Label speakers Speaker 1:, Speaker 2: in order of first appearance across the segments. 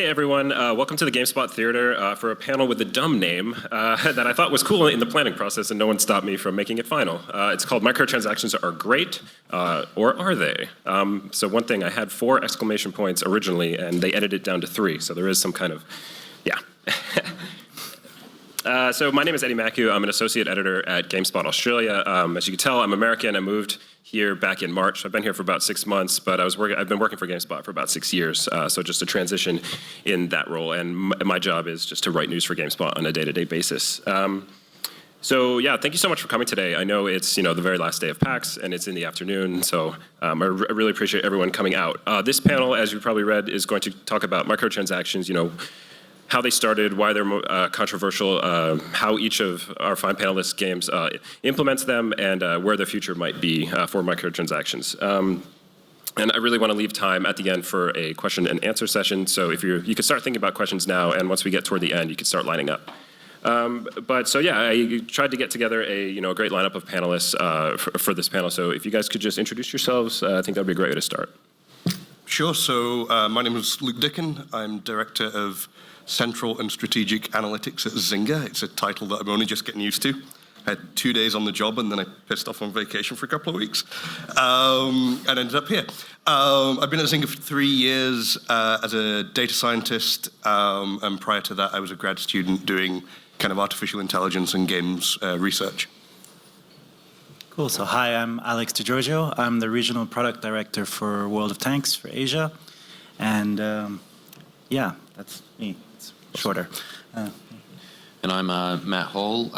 Speaker 1: Hey everyone, welcome to the GameSpot Theater for a panel with a dumb name that I thought was cool in the planning process and no one stopped me from making it final. It's called Microtransactions Are Great, or Are They? So one thing, I had 4 exclamation points originally and they edited it down to 3, so there is some kind of, yeah. So my name is Eddie Macu. I'm an associate editor at GameSpot Australia. As you can tell, I'm American. I moved here back in March. I've been here for about 6 months, but I've been working for GameSpot for about 6 years. So just a transition in that role. And my job is just to write news for GameSpot on a day-to-day basis. So yeah, thank you so much for coming today. I know it's the very last day of PAX and it's in the afternoon, so I really appreciate everyone coming out. This panel, as you probably read, is going to talk about microtransactions, how they started, why they're controversial, how each of our fine panelists' games implements them, and where the future might be for microtransactions. And I really want to leave time at the end for a question and answer session. So if you can start thinking about questions now, and once we get toward the end, you can start lining up. So yeah, I tried to get together a great lineup of panelists for this panel. So if you guys could just introduce yourselves, I think that would be a great way to start.
Speaker 2: Sure. So my name is Luke Dickin. I'm director of Central and Strategic Analytics at Zynga. It's a title that I'm only just getting used to. I had 2 days on the job and then I pissed off on vacation for a couple of weeks and ended up here. I've been at Zynga for 3 years as a data scientist, and prior to that I was a grad student doing kind of artificial intelligence and games research.
Speaker 3: Cool, so hi, I'm Alex Digiorgio. I'm the regional product director for World of Tanks for Asia. And yeah, that's me. It's shorter.
Speaker 4: And I'm Matt Hall,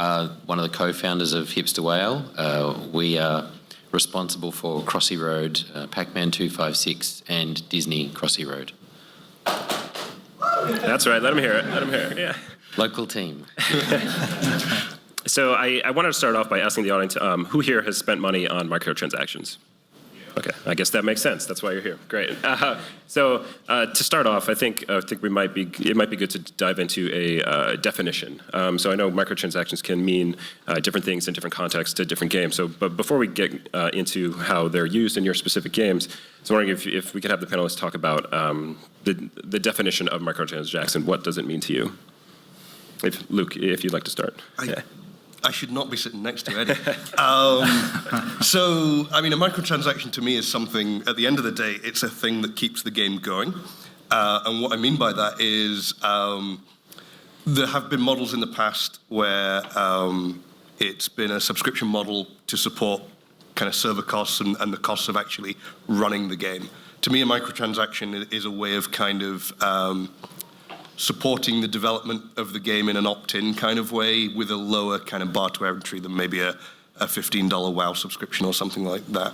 Speaker 4: one of the co-founders of Hipster Whale. We are responsible for Crossy Road, Pac-Man 256, and Disney Crossy Road.
Speaker 1: That's right, let him hear it, yeah.
Speaker 4: Local team.
Speaker 1: So I wanted to start off by asking the audience, who here has spent money on microtransactions? Okay, I guess that makes sense. That's why you're here. Great. So to start off, I think it might be good to dive into a definition. So I know microtransactions can mean different things in different contexts to different games. So, but before we get into how they're used in your specific games, I was wondering if we could have the panelists talk about the definition of microtransaction. What does it mean to you? Luke, if you'd like to start.
Speaker 2: I should not be sitting next to Eddie. So, I mean, a microtransaction to me is something, at the end of the day, it's a thing that keeps the game going. And what I mean by that is there have been models in the past where it's been a subscription model to support kind of server costs and the costs of actually running the game. To me, a microtransaction is a way of kind of supporting the development of the game in an opt-in kind of way with a lower kind of bar to entry than maybe a $15 WoW subscription or something like that.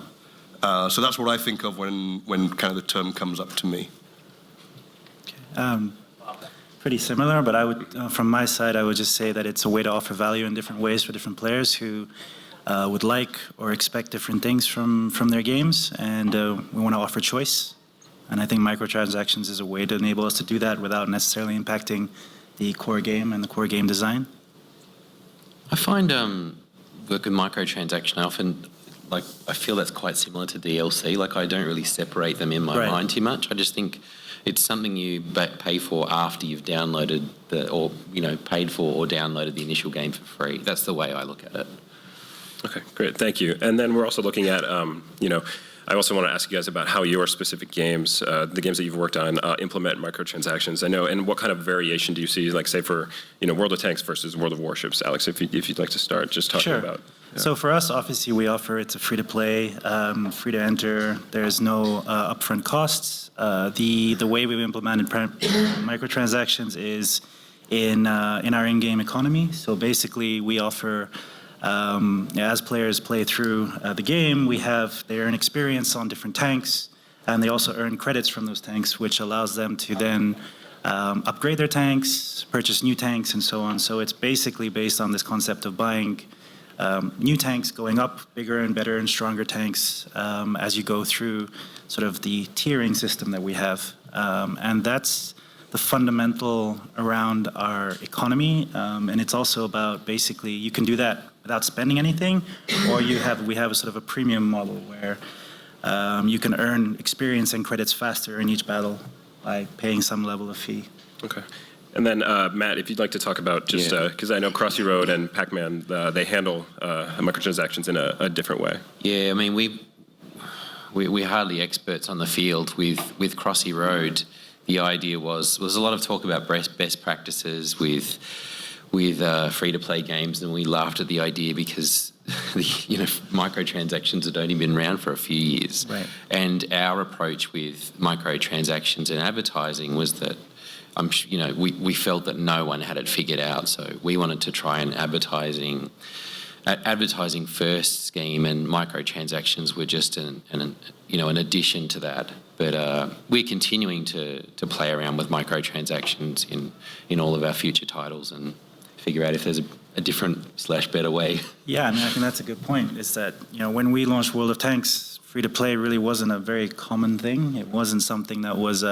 Speaker 2: So that's what I think of when kind of the term comes up to me.
Speaker 3: Okay. Pretty similar, but I would, from my side, I would just say that it's a way to offer value in different ways for different players who would like or expect different things from their games, and we want to offer choice. And I think microtransactions is a way to enable us to do that without necessarily impacting the core game and the core game design.
Speaker 4: I find work with microtransaction, I feel that's quite similar to DLC. Like, I don't really separate them in my mind too much. I just think it's something you pay for after you've downloaded paid for or downloaded the initial game for free. That's the way I look at it.
Speaker 1: Okay, great, thank you. And then we're also looking at, I also want to ask you guys about how your specific games, the games that you've worked on, implement microtransactions. I know, and what kind of variation do you see, like say for World of Tanks versus World of Warships? Alex, if you'd like to start, just talking about. Yeah.
Speaker 3: So for us, obviously, we offer it's a free-to-play, free-to-enter. There's no upfront costs. The way we've implemented microtransactions is in our in-game economy. So basically, we offer. As players play through the game, they earn experience on different tanks, and they also earn credits from those tanks, which allows them to then upgrade their tanks, purchase new tanks, and so on. So it's basically based on this concept of buying new tanks, going up bigger and better and stronger tanks as you go through sort of the tiering system that we have. And that's the fundamental around our economy, and it's also about basically you can do that without spending anything, or we have a sort of a premium model where you can earn experience and credits faster in each battle by paying some level of fee.
Speaker 1: Okay. And then, Matt, if you'd like to talk about just, because I know Crossy Road and Pac-Man, they handle microtransactions in a different way.
Speaker 4: Yeah, I mean, we're hardly experts on the field. With Crossy Road, the idea was a lot of talk about best practices with free-to-play games, and we laughed at the idea because microtransactions had only been around for a few years.
Speaker 3: Right.
Speaker 4: And our approach with microtransactions and advertising was that we felt that no one had it figured out, so we wanted to try an advertising first scheme, and microtransactions were just an addition to that. But we're continuing to play around with microtransactions in all of our future titles and figure out if there's a different/better way.
Speaker 3: Yeah, I mean, I think that's a good point. Is that when we launched World of Tanks, free to play really wasn't a very common thing. It wasn't something that was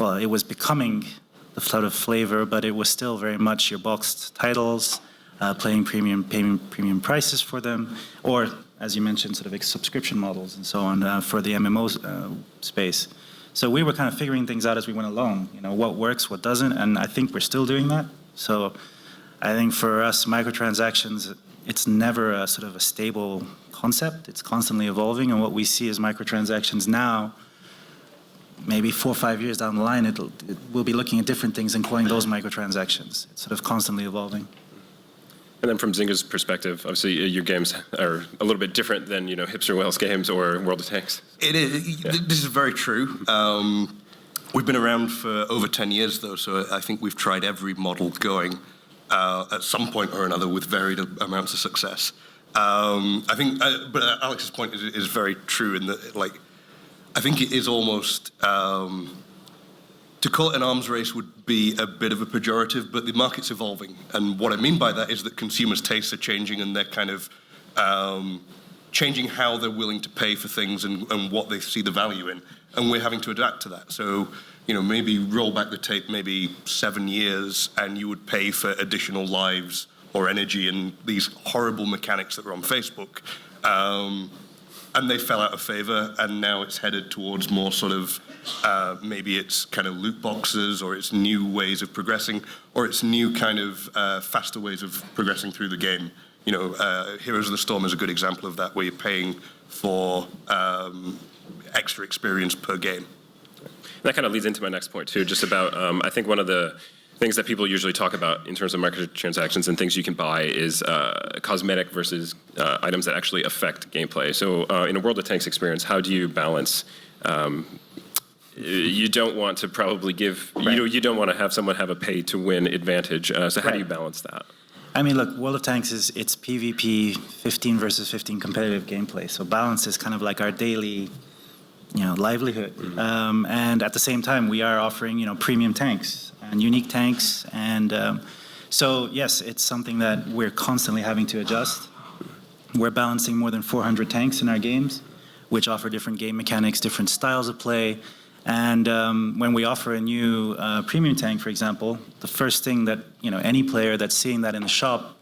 Speaker 3: it was becoming the sort of flavor, but it was still very much your boxed titles, paying premium prices for them, or, as you mentioned, sort of subscription models and so on for the MMO space. So we were kind of figuring things out as we went along, what works, what doesn't, and I think we're still doing that. So I think for us, microtransactions, it's never a sort of a stable concept. It's constantly evolving, and what we see as microtransactions now, maybe 4 or 5 years down the line, we'll be looking at different things and calling those microtransactions. It's sort of constantly evolving.
Speaker 1: And then from Zynga's perspective, obviously your games are a little bit different than Hipster Whale's games or World of Tanks.
Speaker 2: It is. Yeah. This is very true. We've been around for over 10 years, though, so I think we've tried every model going at some point or another with varied amounts of success. I think, but Alex's point is very true in that, I think it is almost, to call it an arms race would be a bit of a pejorative, but the market's evolving. And what I mean by that is that consumers' tastes are changing, and they're kind of changing how they're willing to pay for things and what they see the value in. And we're having to adapt to that. So, maybe roll back the tape maybe 7 years, and you would pay for additional lives or energy and these horrible mechanics that were on Facebook. And they fell out of favor, and now it's headed towards more sort of, maybe it's kind of loot boxes, or it's new ways of progressing, or it's new kind of faster ways of progressing through the game. Heroes of the Storm is a good example of that, where you're paying for extra experience per game.
Speaker 1: That kind of leads into my next point, too, just about, I think one of the things that people usually talk about in terms of microtransactions and things you can buy is cosmetic versus items that actually affect gameplay. So in a World of Tanks experience, how do you balance? You don't want to probably give, you don't want to have someone have a pay-to-win advantage. So how do you balance that?
Speaker 3: I mean, look, World of Tanks it's PvP 15 versus 15 competitive gameplay. So balance is kind of like our daily livelihood. Mm-hmm. And at the same time, we are offering, premium tanks and unique tanks. And so, yes, it's something that we're constantly having to adjust. We're balancing more than 400 tanks in our games, which offer different game mechanics, different styles of play. And when we offer a new premium tank, for example, the first thing that, any player that's seeing that in the shop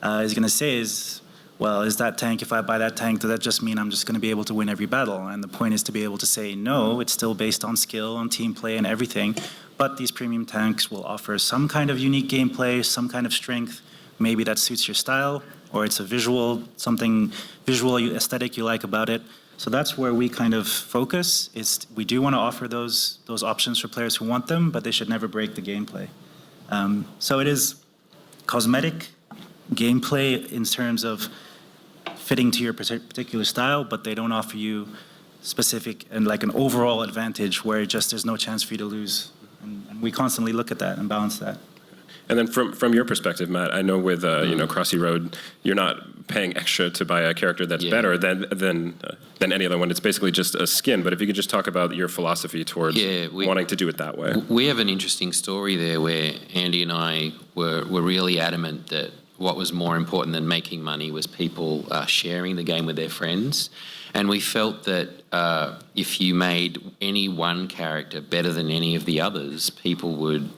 Speaker 3: is going to say is, well, is that tank, if I buy that tank, does that just mean I'm just going to be able to win every battle? And the point is to be able to say, no, it's still based on skill, on team play, and everything. But these premium tanks will offer some kind of unique gameplay, some kind of strength. Maybe that suits your style, or it's something visual aesthetic you like about it. So that's where we kind of focus. We do want to offer those options for players who want them, but they should never break the gameplay. So it is cosmetic gameplay in terms of fitting to your particular style, but they don't offer you specific and like an overall advantage where there's no chance for you to lose. And we constantly look at that and balance that.
Speaker 1: And then from your perspective, Matt, I know with Crossy Road, you're not paying extra to buy a character that's better than any other one. It's basically just a skin. But if you could just talk about your philosophy towards wanting to do it that way.
Speaker 4: We have an interesting story there where Andy and I were really adamant that what was more important than making money was people sharing the game with their friends. And we felt that if you made any one character better than any of the others, people would,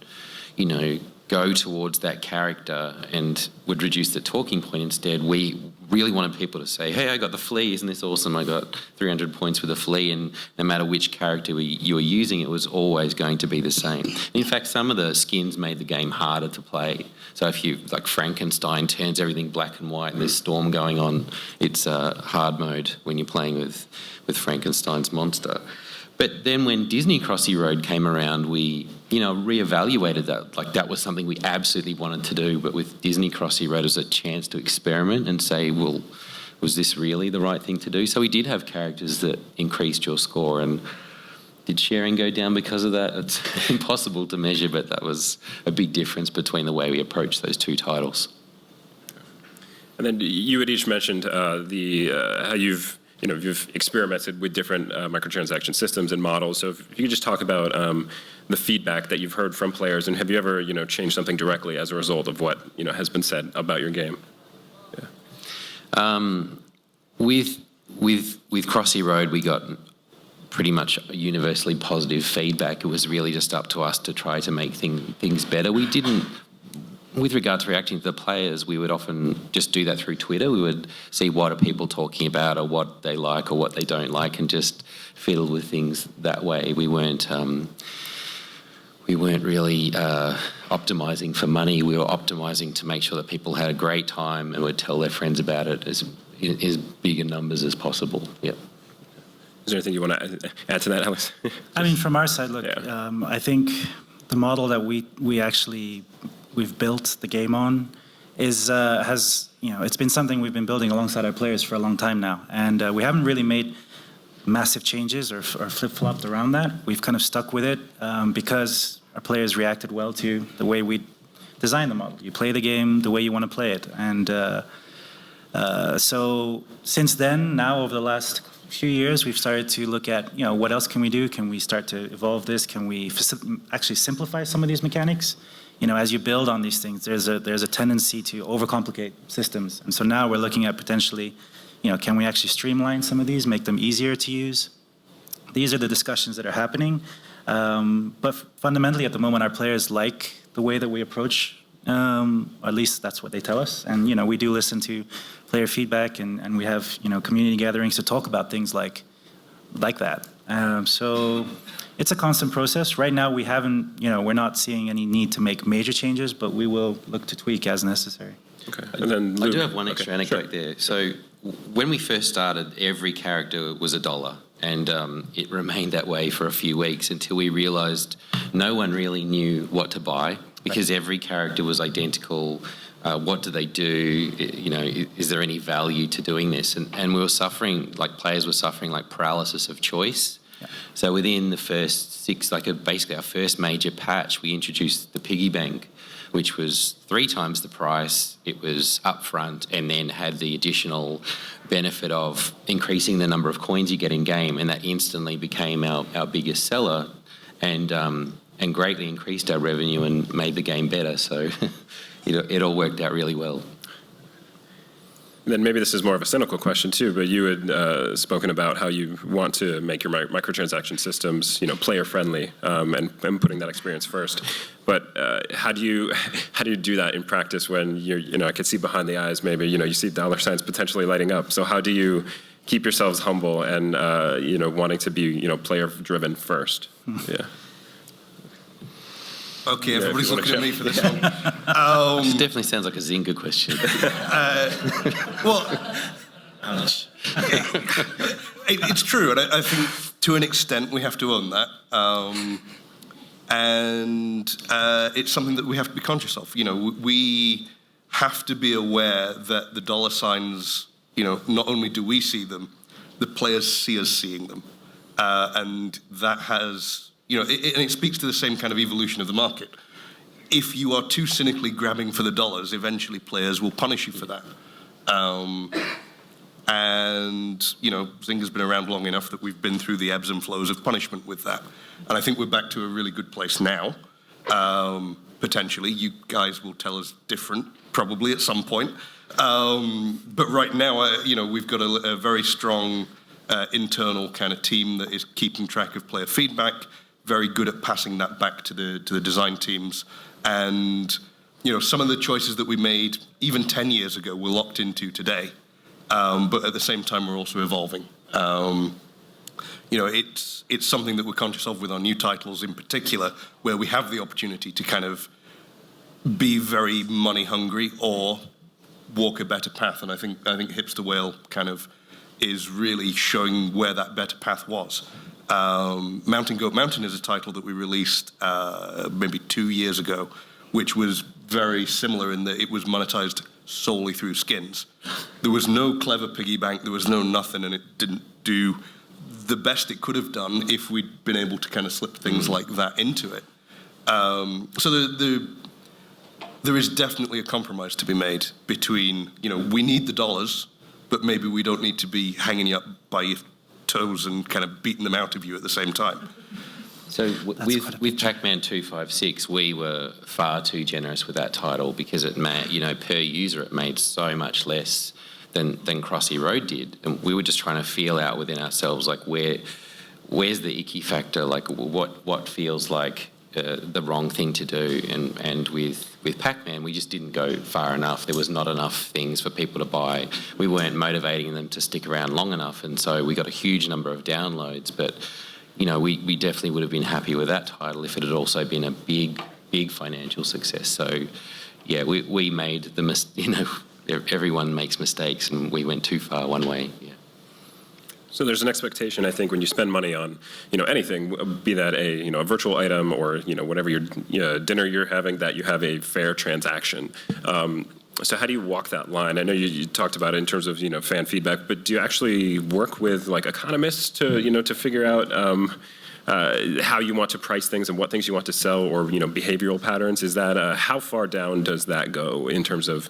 Speaker 4: go towards that character and would reduce the talking point instead. We really wanted people to say, hey, I got the flea, isn't this awesome? I got 300 points with the flea, and no matter which character you were using, it was always going to be the same. In fact, some of the skins made the game harder to play. So if you, like Frankenstein turns everything black and white and there's storm going on, it's hard mode when you're playing with Frankenstein's monster. But then when Disney Crossy Road came around, we, reevaluated that. Like, that was something we absolutely wanted to do, but with Disney Crossy Road as a chance to experiment and say, well, was this really the right thing to do? So we did have characters that increased your score, and did sharing go down because of that? It's impossible to measure, but that was a big difference between the way we approached those two titles.
Speaker 1: And then you had each mentioned how you've experimented with different microtransaction systems and models. So if you could just talk about the feedback that you've heard from players, and have you ever, changed something directly as a result of what, has been said about your game? Yeah.
Speaker 4: With Crossy Road, we got pretty much universally positive feedback. It was really just up to us to try to make things better. We didn't. With regard to reacting to the players, we would often just do that through Twitter. We would see what are people talking about, or what they like or what they don't like, and just fiddle with things that way. We weren't really optimising for money. We were optimising to make sure that people had a great time and would tell their friends about it as big in numbers as possible. Yep.
Speaker 1: Is there anything you want to add to that, Alex?
Speaker 3: I mean, from our side, look,
Speaker 1: Yeah.
Speaker 3: I think the model that we've built the game on has it's been something we've been building alongside our players for a long time now, and we haven't really made massive changes or flip-flopped around that. We've kind of stuck with it because our players reacted well to the way we designed the model. You play the game the way you want to play it, and so since then, now over the last few years, we've started to look at what else can we do? Can we start to evolve this? Can we actually simplify some of these mechanics? As you build on these things, there's a tendency to overcomplicate systems. And so now we're looking at potentially, can we actually streamline some of these, make them easier to use? These are the discussions that are happening. But fundamentally, at the moment, our players like the way that we approach, at least that's what they tell us. And, we do listen to player feedback, and we have, community gatherings to talk about things like that. So it's a constant process. Right now, we haven't, we're not seeing any need to make major changes, but we will look to tweak as necessary.
Speaker 1: Okay. And then
Speaker 4: I do have one extra anecdote there. So when we first started, every character was $1, and it remained that way for a few weeks until we realised no one really knew what to buy because every character was identical. What do they do? Is there any value to doing this? And we were suffering, players were suffering paralysis of choice. Yeah. So within the first basically our first major patch, we introduced the piggy bank, which was 3 times the price. It was upfront, and then had the additional benefit of increasing the number of coins you get in game, and that instantly became our biggest seller, and greatly increased our revenue and made the game better. So it all worked out really well.
Speaker 1: Then maybe this is more of a cynical question too, but you had spoken about how you want to make your microtransaction systems, player friendly, and putting that experience first. But how do you do that in practice when I could see behind the eyes maybe you see dollar signs potentially lighting up. So how do you keep yourselves humble and wanting to be player driven first? Yeah.
Speaker 2: Okay, everybody's looking at me for this one.
Speaker 4: It definitely sounds like a Zynga question.
Speaker 2: It's true, and I think to an extent we have to own that. And it's something that we have to be conscious of. We have to be aware that the dollar signs, not only do we see them, the players see us seeing them. And that has... and it speaks to the same kind of evolution of the market. If you are too cynically grabbing for the dollars, eventually players will punish you for that. And Zynga's been around long enough that we've been through the ebbs and flows of punishment with that. And I think we're back to a really good place now. Potentially, you guys will tell us different, probably at some point. But right now, we've got a very strong internal kind of team that is keeping track of player feedback, very good at passing that back to the design teams. And some of the choices that we made even 10 years ago we're locked into today, but at the same time we're also evolving. It's something that we're conscious of with our new titles in particular, where we have the opportunity to kind of be very money hungry or walk a better path. And I think Hipster Whale kind of is really showing where that better path was. Mountain Goat Mountain is a title that we released maybe 2 years ago, which was very similar in that it was monetized solely through skins. There was no clever piggy bank, there was no nothing, and it didn't do the best it could have done if we'd been able to kind of slip things like that into it. So there is definitely a compromise to be made between, we need the dollars, but maybe we don't need to be hanging you up by your toes and kind of beating them out of you at the same time.
Speaker 4: So with Pac-Man 256, we were far too generous with that title because it per user it made so much less than Crossy Road did, and we were just trying to feel out within ourselves like where's the icky factor, like what feels like the wrong thing to do, and with Pac-Man we just didn't go far enough. There was not enough things for people to buy. We weren't motivating them to stick around long enough, and so we got a huge number of downloads. But we definitely would have been happy with that title if it had also been a big financial success. So yeah, we made the everyone makes mistakes, and we went too far one way. Yeah.
Speaker 1: So there's an expectation, I think, when you spend money on, anything, be that a virtual item or whatever your dinner you're having, that you have a fair transaction. So how do you walk that line? I know you talked about it in terms of fan feedback, but do you actually work with like economists to figure out how you want to price things and what things you want to sell, or behavioral patterns? Is that how far down does that go in terms of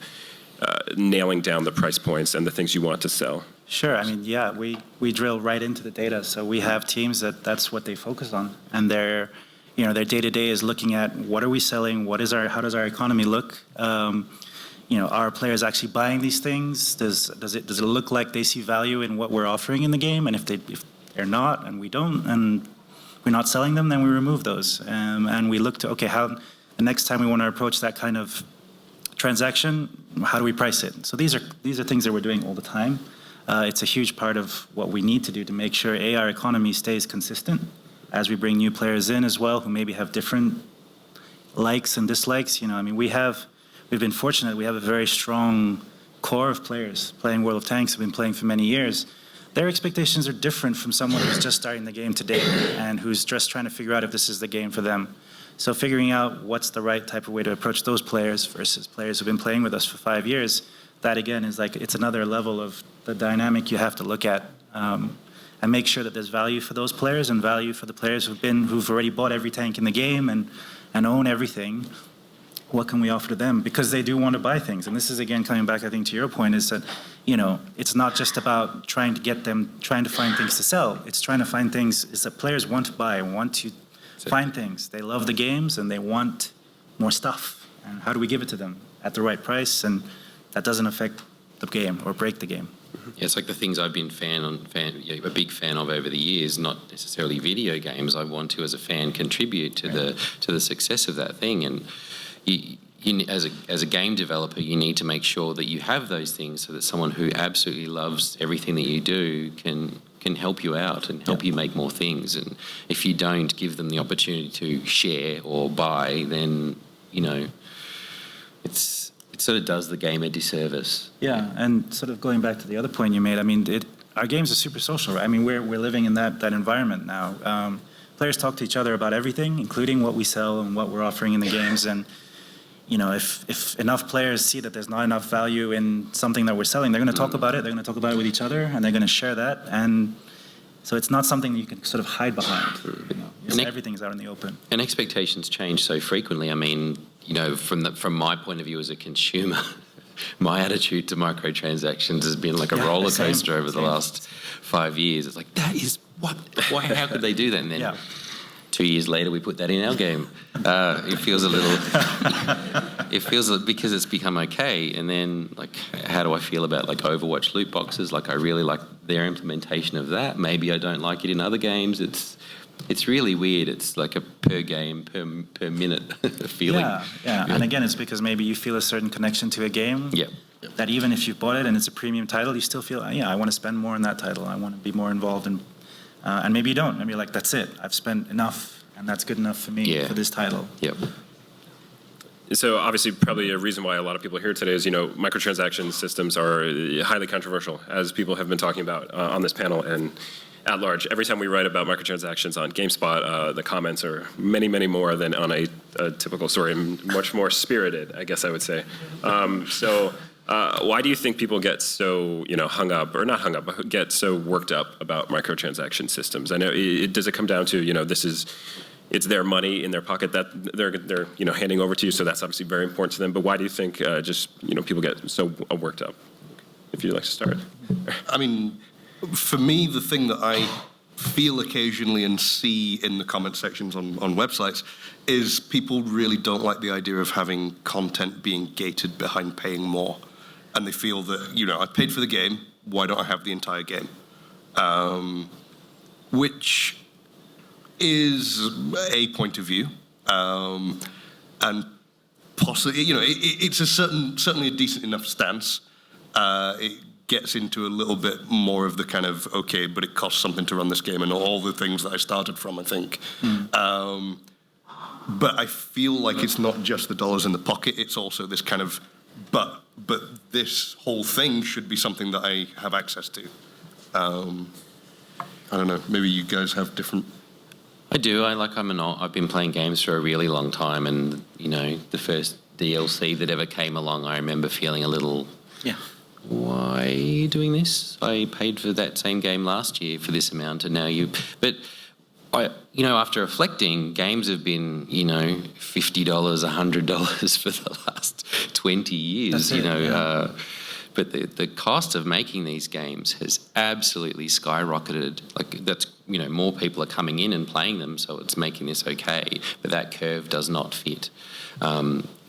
Speaker 1: nailing down the price points and the things you want to sell?
Speaker 3: Sure. I mean, yeah, we drill right into the data. So we have teams that's what they focus on, and their day-to-day is looking at what are we selling, how does our economy look, are players actually buying these things? Does it look like they see value in what we're offering in the game? And if they're not, and we don't, and we're not selling them, then we remove those, and we look to how the next time we want to approach that kind of transaction, how do we price it? So these are things that we're doing all the time. It's a huge part of what we need to do to make sure our economy stays consistent as we bring new players in as well, who maybe have different likes and dislikes. We've been fortunate. We have a very strong core of players playing World of Tanks, have been playing for many years. Their expectations are different from someone who's just starting the game today and who's just trying to figure out if this is the game for them. So figuring out what's the right type of way to approach those players versus players who've been playing with us for 5 years, that again is it's another level of the dynamic you have to look at, and make sure that there's value for those players and value for the players who've already bought every tank in the game and own everything. What can we offer to them? Because they do want to buy things. And this is, again, coming back, I think, to your point, is that, it's not just about trying to find things to sell. It's trying to find things that players want to buy, want to find things. They love the games and they want more stuff. And how do we give it to them at the right price? And that doesn't affect the game or break the game.
Speaker 4: Yeah, it's like the things I've been a big fan of over the years, not necessarily video games. I want to, as a fan, contribute to the success of that thing. And as a game developer, you need to make sure that you have those things so that someone who absolutely loves everything that you do can help you out and help you make more things. And if you don't give them the opportunity to share or buy, then it sort of does the game a disservice.
Speaker 3: Yeah, and sort of going back to the other point you made, I mean, our games are super social, right? I mean, we're living in that environment now. Players talk to each other about everything, including what we sell and what we're offering in the games. And if enough players see that there's not enough value in something that we're selling, they're going to talk about it. They're going to talk about it with each other, and they're going to share that. And so it's not something that you can sort of hide behind. Everything's out in the open.
Speaker 4: And expectations change so frequently. I mean, from my point of view as a consumer, my attitude to microtransactions has been like a roller coaster over the last 5 years. It's like, that is why? How could they do that? And then 2 years later, we put that in our game. It feels a little. It feels like, because it's become okay. And then, like, how do I feel about like Overwatch loot boxes? Like, I really like their implementation of that. Maybe I don't like it in other games. It's really weird. It's like a per game, per minute feeling.
Speaker 3: Yeah. And again, it's because maybe you feel a certain connection to a game.
Speaker 4: Yeah.
Speaker 3: That even if you've bought it and it's a premium title, you still feel, I want to spend more on that title. I want to be more involved in, and maybe you don't. Maybe you're like, that's it. I've spent enough, and that's good enough for me for this title.
Speaker 4: Yep.
Speaker 1: So obviously, probably a reason why a lot of people are here today is, microtransaction systems are highly controversial, as people have been talking about on this panel and at large. Every time we write about microtransactions on GameSpot, the comments are many, many more than on a typical story, much more spirited, I guess I would say. Why do you think people get so, hung up, or not hung up, but get so worked up about microtransaction systems? I know, does it come down to, it's their money in their pocket that they're handing over to you, so that's obviously very important to them. But why do you think people get so worked up? If you'd like to start.
Speaker 2: I mean, for me, the thing that I feel occasionally and see in the comment sections on websites is people really don't like the idea of having content being gated behind paying more. And they feel that, I paid for the game, why don't I have the entire game? Which is a point of view, and possibly, it's certainly a decent enough stance. It gets into a little bit more of the kind of, okay, but it costs something to run this game and all the things that I started from, I think. But I feel like it's not just the dollars in the pocket, it's also this kind of, but this whole thing should be something that I have access to. I don't know, maybe you guys have different...
Speaker 4: I do. I've been playing games for a really long time, and the first DLC that ever came along, I remember feeling a little, why are you doing this? I paid for that same game last year for this amount, and now you. But after reflecting, games have been $50, $100 for the last 20 years. But the cost of making these games has absolutely skyrocketed. That's more people are coming in and playing them, so it's making this okay. But that curve does not fit.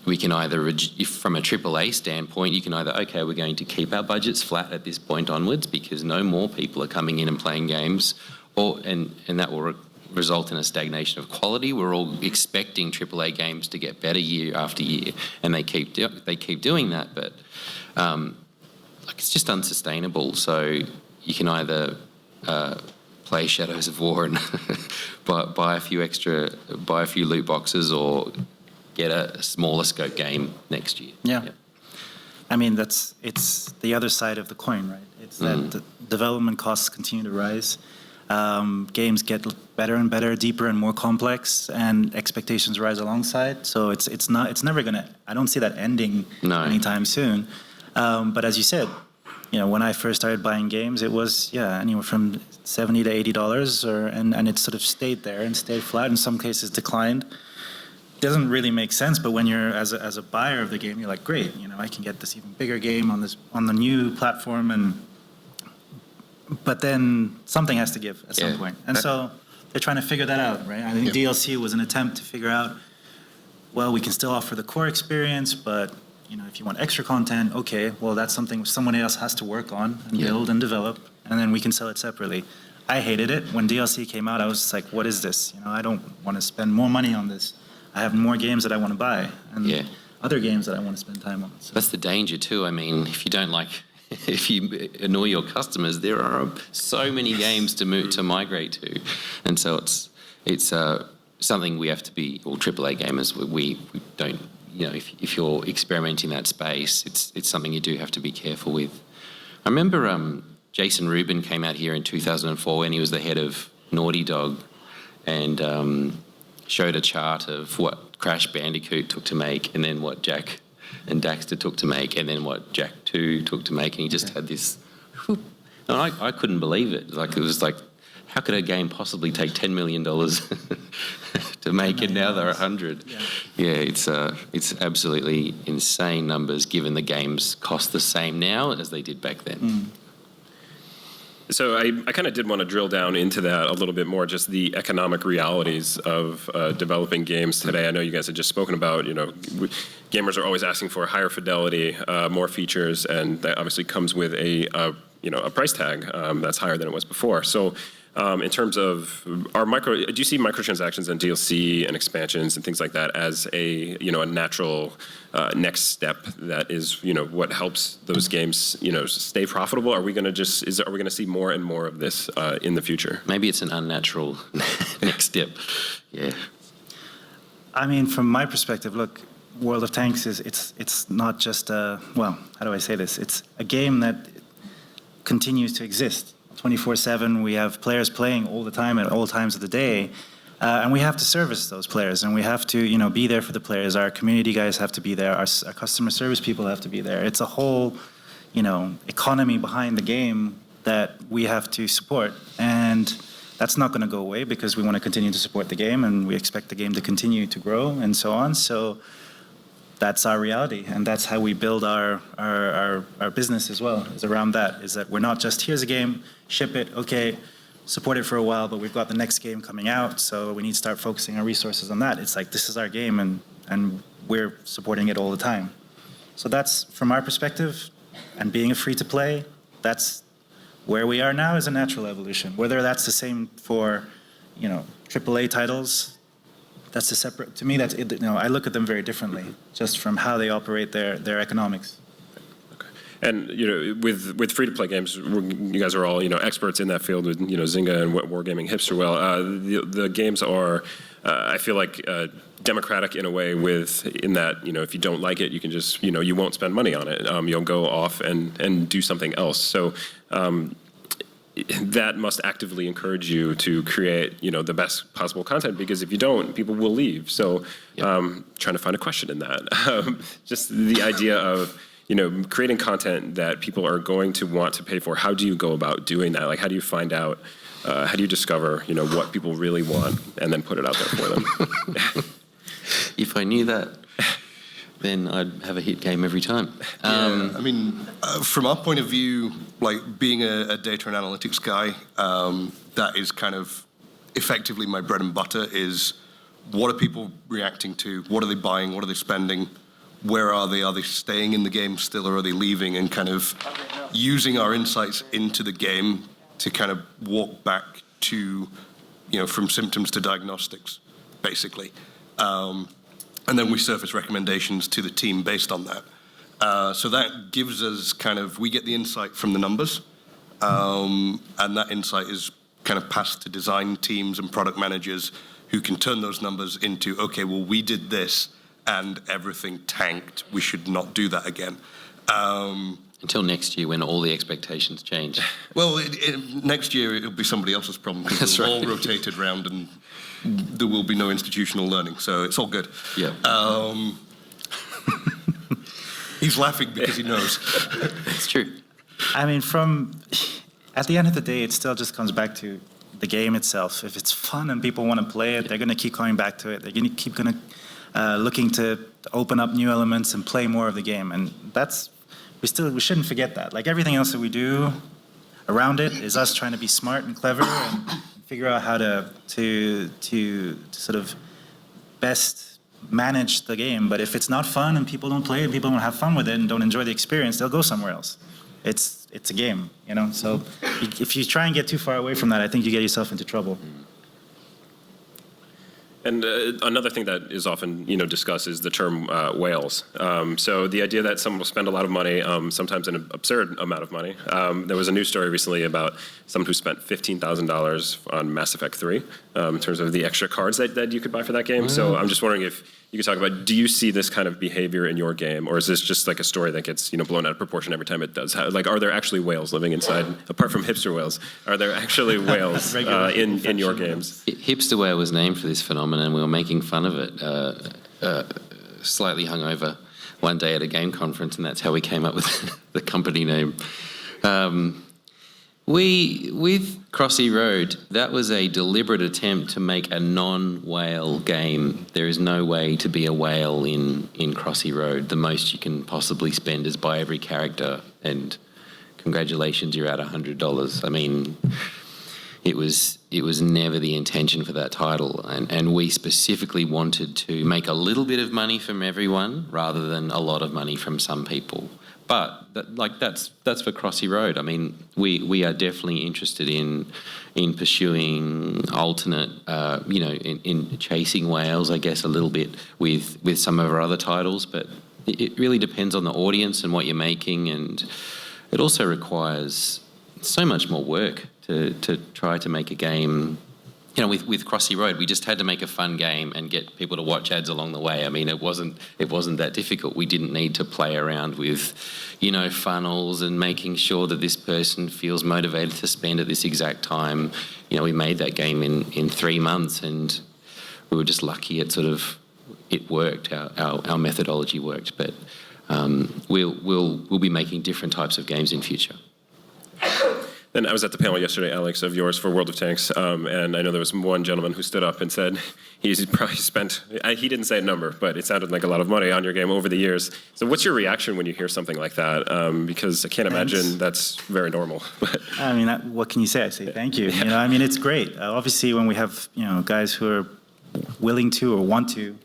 Speaker 4: We can either, if from a AAA standpoint, you can either, okay, we're going to keep our budgets flat at this point onwards because no more people are coming in and playing games, and that will result in a stagnation of quality. We're all expecting AAA games to get better year after year, and they keep doing that, but. It's just unsustainable. So you can either play Shadows of War and buy a few loot boxes, or get a smaller scope game next year.
Speaker 3: Yeah. I mean, it's the other side of the coin, right? It's that the development costs continue to rise. Games get better and better, deeper and more complex, and expectations rise alongside. So it's never gonna. I don't see that ending anytime soon. But as you said, when I first started buying games, it was anywhere from $70 to $80, and it sort of stayed there and stayed flat. In some cases, declined. Doesn't really make sense. But when you're as a buyer of the game, you're like, great, I can get this even bigger game on the new platform, but then something has to give at some point. And so they're trying to figure that out, right? I think DLC was an attempt to figure out, well, we can still offer the core experience, but if you want extra content, okay, well, that's something someone else has to work on and build and develop, and then we can sell it separately. I hated it. When DLC came out, I was just like, what is this? I don't want to spend more money on this. I have more games that I want to buy, and other games that I want to spend time on. So.
Speaker 4: That's the danger too. I mean, if you annoy your customers, there are so many games to migrate to, and so it's something we have to be, all AAA gamers, we don't. If you're experimenting that space, it's something you do have to be careful with. I remember Jason Rubin came out here in 2004 when he was the head of Naughty Dog, and showed a chart of what Crash Bandicoot took to make, and then what Jak and Daxter took to make, and then what Jak 2 took to make, and he just had this. And I couldn't believe it. It was like, how could a game possibly take $10 million to make, and now they're 100? It's absolutely insane numbers, given the games cost the same now as they did back then.
Speaker 1: So I kind of did want to drill down into that a little bit more, just the economic realities of developing games today. I know you guys had just spoken about, gamers are always asking for higher fidelity, more features, and that obviously comes with a price tag that's higher than it was before. So in terms of do you see microtransactions and DLC and expansions and things like that as a natural next step that is what helps those games stay profitable? Are we going to see more and more of this in the future?
Speaker 4: Maybe it's an unnatural next step. Yeah.
Speaker 3: I mean, from my perspective, look, World of Tanks it's not just how do I say this? It's a game that continues to exist 24/7. We have players playing all the time at all times of the day, and we have to service those players, and we have to be there for the players. Our community guys have to be there. Our customer service people have to be there. It's a whole economy behind the game that we have to support, and that's not going to go away because we want to continue to support the game, and we expect the game to continue to grow and so on. So that's our reality, and that's how we build our business as well, is around that, is that we're not just, here's a game, ship it, okay, support it for a while, but we've got the next game coming out, so we need to start focusing our resources on that. It's like, this is our game, and we're supporting it all the time. So that's, from our perspective, and being a free-to-play, that's where we are now, is a natural evolution. Whether that's the same for, AAA titles, that's a separate, to me, that's, I look at them very differently, just from how they operate their economics.
Speaker 1: Okay. And, with free-to-play games, you guys are all, experts in that field with, Zynga and Wargaming, Hipster Whale. The games are, I feel like, democratic in a way in that, if you don't like it, you can just, you won't spend money on it. You'll go off and do something else. So, that must actively encourage you to create, the best possible content, because if you don't, people will leave. So, trying to find a question in that. Just the idea of, creating content that people are going to want to pay for. How do you go about doing that? Like, how do you find out? How do you discover, what people really want, and then put it out there for them?
Speaker 4: If I knew that, then I'd have a hit game every time.
Speaker 2: I mean, from our point of view, like being a data and analytics guy, that is kind of effectively my bread and butter. Is what are people reacting to? What are they buying? What are they spending? Where are they? Are they staying in the game still, or are they leaving? And kind of using our insights into the game to kind of walk back to, from symptoms to diagnostics, basically. And then we surface recommendations to the team based on that. So that gives us we get the insight from the numbers, and that insight is kind of passed to design teams and product managers who can turn those numbers into, okay, well, we did this and everything tanked. We should not do that again.
Speaker 4: Until next year, when all the expectations change.
Speaker 2: Well, next year it'll be somebody else's problem, because we'll all rotated round and there will be no institutional learning, so it's all good.
Speaker 4: Yeah.
Speaker 2: He's laughing because he knows.
Speaker 4: It's true.
Speaker 3: I mean, at the end of the day, it still just comes back to the game itself. If it's fun and people want to play it, they're going to keep coming back to it. They're going to keep looking to open up new elements and play more of the game, and we shouldn't forget that. Like everything else that we do around it is us trying to be smart and clever and figure out how to sort of best manage the game. But if it's not fun and people don't play it, people don't have fun with it and don't enjoy the experience, they'll go somewhere else. It's a game, So if you try and get too far away from that, I think you get yourself into trouble.
Speaker 1: And another thing that is often, discussed is the term whales. So the idea that someone will spend a lot of money, sometimes an absurd amount of money. There was a news story recently about someone who spent $15,000 on Mass Effect 3 in terms of the extra cards that you could buy for that game. So I'm just wondering if you could talk about, do you see this kind of behavior in your game, or is this just like a story that gets blown out of proportion every time it does? Are there actually whales living inside, apart from hipster whales? Are there actually whales in your games?
Speaker 4: Hipster Whale was named for this phenomenon. We were making fun of it, slightly hungover one day at a game conference, and that's how we came up with the company name. With Crossy Road, that was a deliberate attempt to make a non-whale game. There is no way to be a whale in Crossy Road. The most you can possibly spend is buy every character, and congratulations, you're at $100. I mean, it was never the intention for that title, and we specifically wanted to make a little bit of money from everyone rather than a lot of money from some people. But that's for Crossy Road. I mean, we are definitely interested in pursuing alternate, in chasing whales, I guess, a little bit with some of our other titles. But it really depends on the audience and what you're making, and it also requires so much more work to try to make a game. You know, with Crossy Road, we just had to make a fun game and get people to watch ads along the way. I mean, it wasn't that difficult. We didn't need to play around with, funnels and making sure that this person feels motivated to spend at this exact time. We made that game in 3 months, and we were just lucky it worked. Our methodology worked, but we'll be making different types of games in future.
Speaker 1: Then I was at the panel yesterday, Alex, of yours for World of Tanks, and I know there was one gentleman who stood up and said he's probably spent, he didn't say a number, but it sounded like a lot of money on your game over the years. So what's your reaction when you hear something like that? Because I can't imagine that's very normal.
Speaker 3: I mean, what can you say? I say thank you. It's great. Obviously, when we have, guys who are willing to or want to,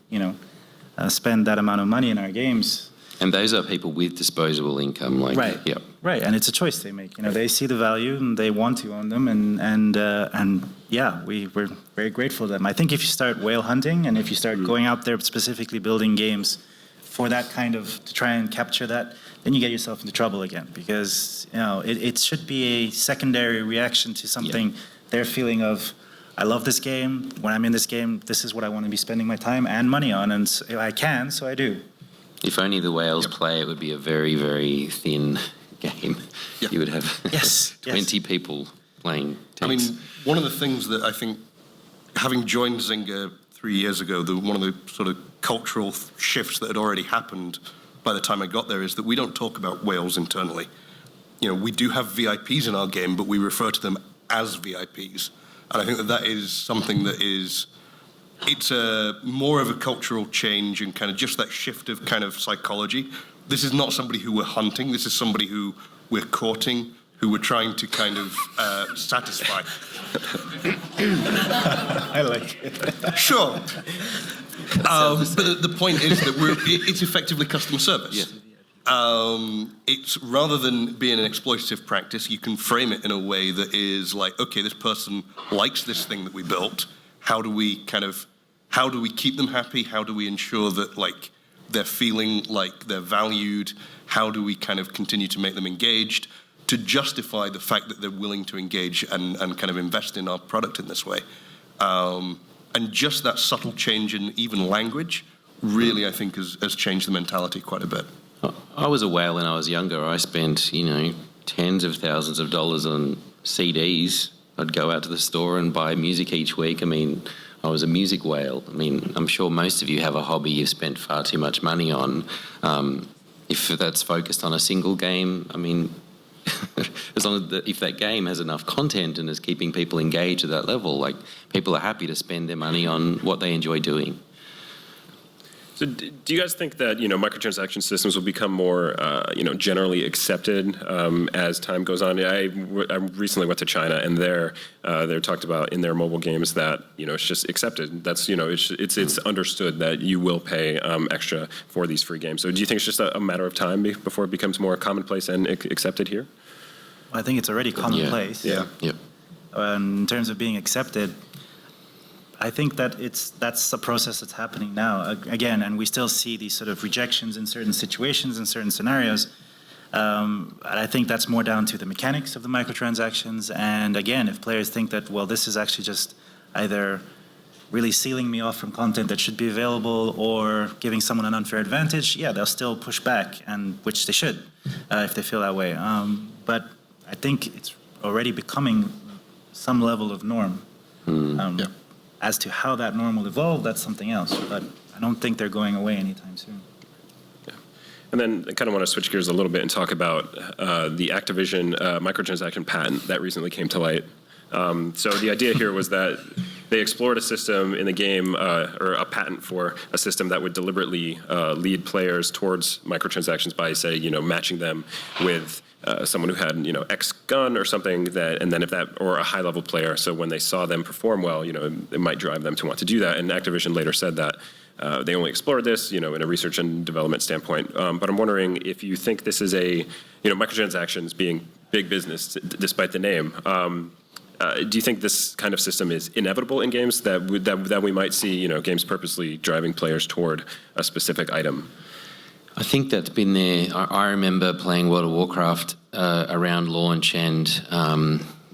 Speaker 3: spend that amount of money in our games.
Speaker 4: And those are people with disposable income,
Speaker 3: right?
Speaker 4: Yep.
Speaker 3: Right, and it's a choice they make. They see the value and they want to own them, and we're very grateful to them. I think if you start whale hunting and if you start going out there specifically building games for that to try and capture that, then you get yourself into trouble again, because it should be a secondary reaction to something. Their feeling of, I love this game. When I'm in this game, this is what I want to be spending my time and money on, and I can, so I do.
Speaker 4: If only the whales play, it would be a very, very thin game. Yep. You would have 20 people playing tanks.
Speaker 2: I mean, one of the things that I think, having joined Zynga 3 years ago, one of the sort of cultural shifts that had already happened by the time I got there is that we don't talk about whales internally. We do have VIPs in our game, but we refer to them as VIPs. And I think that is something that is... It's more of a cultural change and kind of just that shift of kind of psychology. This is not somebody who we're hunting. This is somebody who we're courting, who we're trying to kind of satisfy.
Speaker 3: I like it.
Speaker 2: Sure. But the point is that it's effectively customer service. Yeah. It's rather than being an exploitative practice, you can frame it in a way that is like, okay, this person likes this thing that we built. How do we keep them happy? How do we ensure that they're feeling like they're valued? How do we kind of continue to make them engaged to justify the fact that they're willing to engage and kind of invest in our product in this way? And just that subtle change in even language really, I think, has changed the mentality quite a bit.
Speaker 4: I was a whale when I was younger. I spent, tens of thousands of dollars on CDs. I'd go out to the store and buy music each week. I mean, I was a music whale. I mean, I'm sure most of you have a hobby you've spent far too much money on. If that's focused on a single game, I mean, as long as if that game has enough content and is keeping people engaged at that level, people are happy to spend their money on what they enjoy doing.
Speaker 1: So do you guys think that, microtransaction systems will become more, generally accepted as time goes on? I recently went to China, and they talked about in their mobile games that, it's just accepted. That's, it's understood that you will pay extra for these free games. So do you think it's just a matter of time before it becomes more commonplace and accepted here?
Speaker 3: I think it's already commonplace.
Speaker 1: Yeah.
Speaker 3: In terms of being accepted, I think that that's a process that's happening now. Again, and we still see these sort of rejections in certain situations, in certain scenarios. I think that's more down to the mechanics of the microtransactions. And again, if players think that, well, this is actually just either really sealing me off from content that should be available or giving someone an unfair advantage, they'll still push back, and which they should if they feel that way. But I think it's already becoming some level of norm. As to how that norm will evolve, that's something else. But I don't think they're going away anytime soon.
Speaker 1: Yeah. And then I kind of want to switch gears a little bit and talk about the Activision microtransaction patent that recently came to light. So the idea here was that they explored a system in the game, or a patent for a system that would deliberately lead players towards microtransactions by, say, matching them with someone who had, X gun or something and then or a high level player. So when they saw them perform well, it might drive them to want to do that. And Activision later said that they only explored this, in a research and development standpoint. But I'm wondering if you think this is microtransactions being big business despite the name. Do you think this kind of system is inevitable in games that we might see, games purposely driving players toward a specific item?
Speaker 4: I think that's been there. I remember playing World of Warcraft around launch and,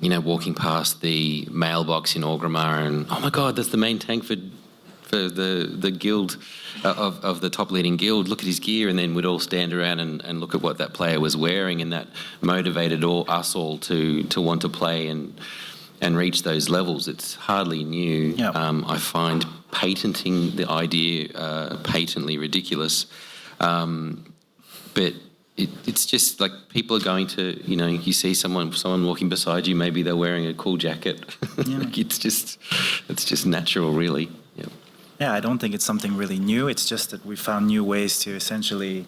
Speaker 4: walking past the mailbox in Orgrimmar and, oh my God, that's the main tank for the guild of the top leading guild. Look at his gear, and then we'd all stand around and look at what that player was wearing, and that motivated us all to want to play and reach those levels. It's hardly new.
Speaker 3: Yep.
Speaker 4: I find patenting the idea patently ridiculous. But it's just like people are going to, you see someone walking beside you, maybe they're wearing a cool jacket.
Speaker 3: Yeah.
Speaker 4: It's just natural, really. Yeah.
Speaker 3: Yeah, I don't think it's something really new. It's just that we found new ways to essentially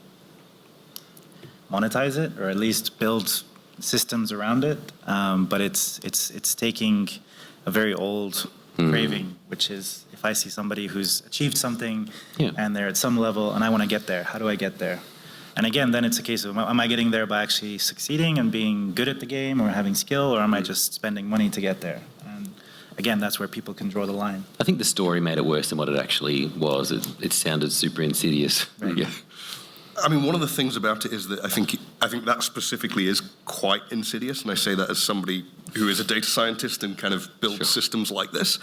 Speaker 3: monetize it, or at least build systems around it. But it's taking a very old craving, which is if I see somebody who's achieved something and they're at some level and I want to get there, how do I get there? And again, then it's a case of, am I getting there by actually succeeding and being good at the game or having skill, or am I just spending money to get there? And again, that's where people can draw the line.
Speaker 4: I think the story made it worse than what it actually was. It sounded super insidious.
Speaker 3: Right.
Speaker 4: Yeah.
Speaker 2: I mean, one of the things about it is that I think that specifically is quite insidious, and I say that as somebody who is a data scientist and kind of builds systems like this.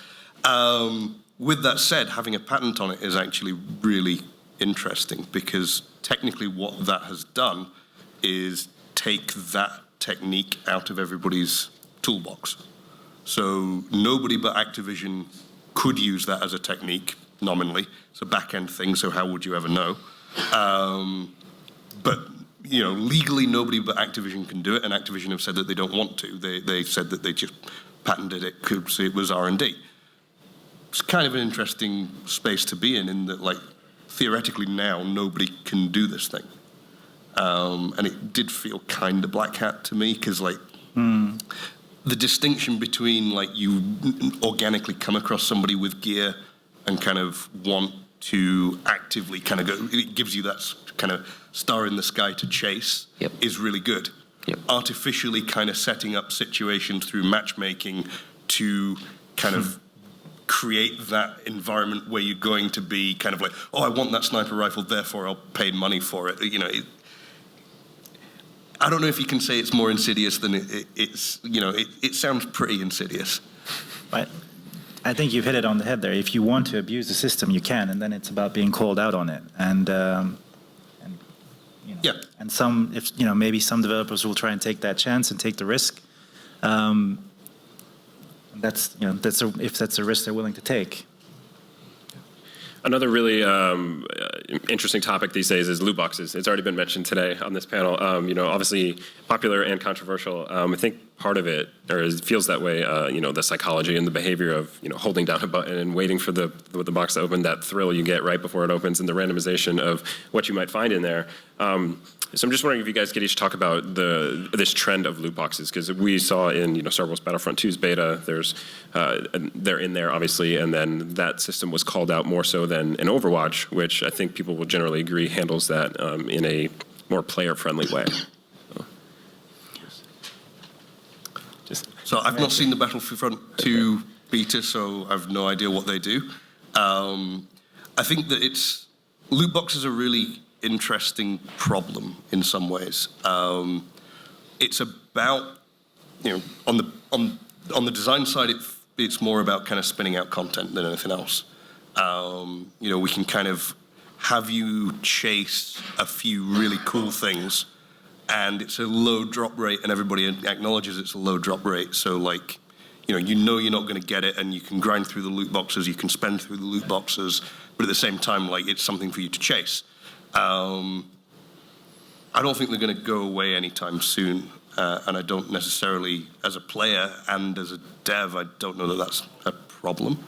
Speaker 2: With that said, having a patent on it is actually really interesting, because technically what that has done is take that technique out of everybody's toolbox. So nobody but Activision could use that as a technique nominally. It's a back-end thing, so how would you ever know? But legally nobody but Activision can do it, and Activision have said that they don't want to. They said that they just patented it because it was R&D. It's kind of an interesting space to be in that, like, theoretically now nobody can do this thing. And it did feel kind of black hat to me, because, like, the distinction between, like, you organically come across somebody with gear and kind of want to actively kind of go, it gives you that kind of star in the sky to chase, is really good.
Speaker 4: Yep.
Speaker 2: Artificially kind of setting up situations through matchmaking to kind of create that environment where you're going to be kind of like, oh, I want that sniper rifle, therefore I'll pay money for it. I don't know if you can say it's more insidious than it's, it sounds pretty insidious.
Speaker 3: But I think you've hit it on the head there. If you want to abuse the system, you can, and then it's about being called out on it. And some, maybe some developers will try and take that chance and take the risk. If that's a risk they're willing to take.
Speaker 1: Another really interesting topic these days is loot boxes. It's already been mentioned today on this panel. Obviously popular and controversial. I think part of it, or it feels that way, the psychology and the behavior of, holding down a button and waiting for the box to open, that thrill you get right before it opens, and the randomization of what you might find in there. So I'm just wondering if you guys could each talk about this trend of loot boxes, because we saw in Star Wars Battlefront 2's beta, they're in there obviously, and then that system was called out more so than in Overwatch, which I think people will generally agree handles that in a more player-friendly way.
Speaker 2: So I've not seen the Battlefront 2 beta, so I've no idea what they do. I think that loot boxes are really interesting problem in some ways. It's about, on the design side, it's more about kind of spinning out content than anything else. We can kind of have you chase a few really cool things, and it's a low drop rate, and everybody acknowledges it's a low drop rate. So, like, you're not going to get it, and you can grind through the loot boxes, you can spend through the loot boxes, but at the same time, like, it's something for you to chase. I don't think they're going to go away anytime soon, and I don't necessarily, as a player and as a dev, I don't know that that's a problem.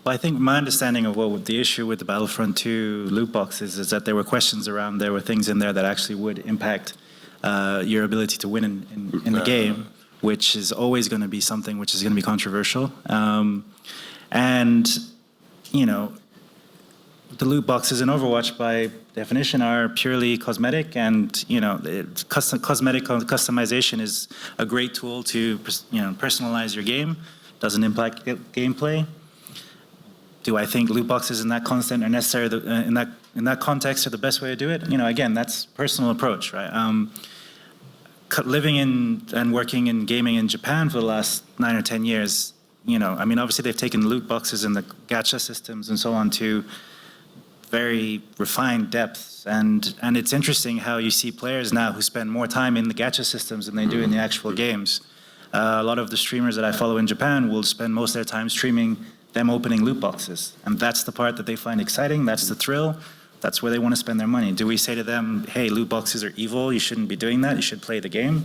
Speaker 3: Well, I think my understanding of what the issue with the Battlefront 2 loot boxes is that there were questions around, there were things in there that actually would impact your ability to win in the game, which is always going to be something which is going to be controversial. And, you know, the loot boxes in Overwatch, by definition, are purely cosmetic, and you know, cosmetic customization is a great tool to personalize your game. Doesn't impact gameplay. Do I think loot boxes in that context are necessary? In that context, are the best way to do it? You know, again, that's personal approach, right? Living in and working in gaming in Japan for the last 9 or 10 years, you know, I mean, obviously they've taken the loot boxes and the gacha systems and so on to very refined depths, and it's interesting how you see players now who spend more time in the gacha systems than they do in the actual games. A lot of the streamers that I follow in Japan will spend most of their time streaming them opening loot boxes, and that's the part that they find exciting. That's the thrill. That's where they want to spend their money. Do we say to them, "Hey, loot boxes are evil. You shouldn't be doing that. You should play the game"?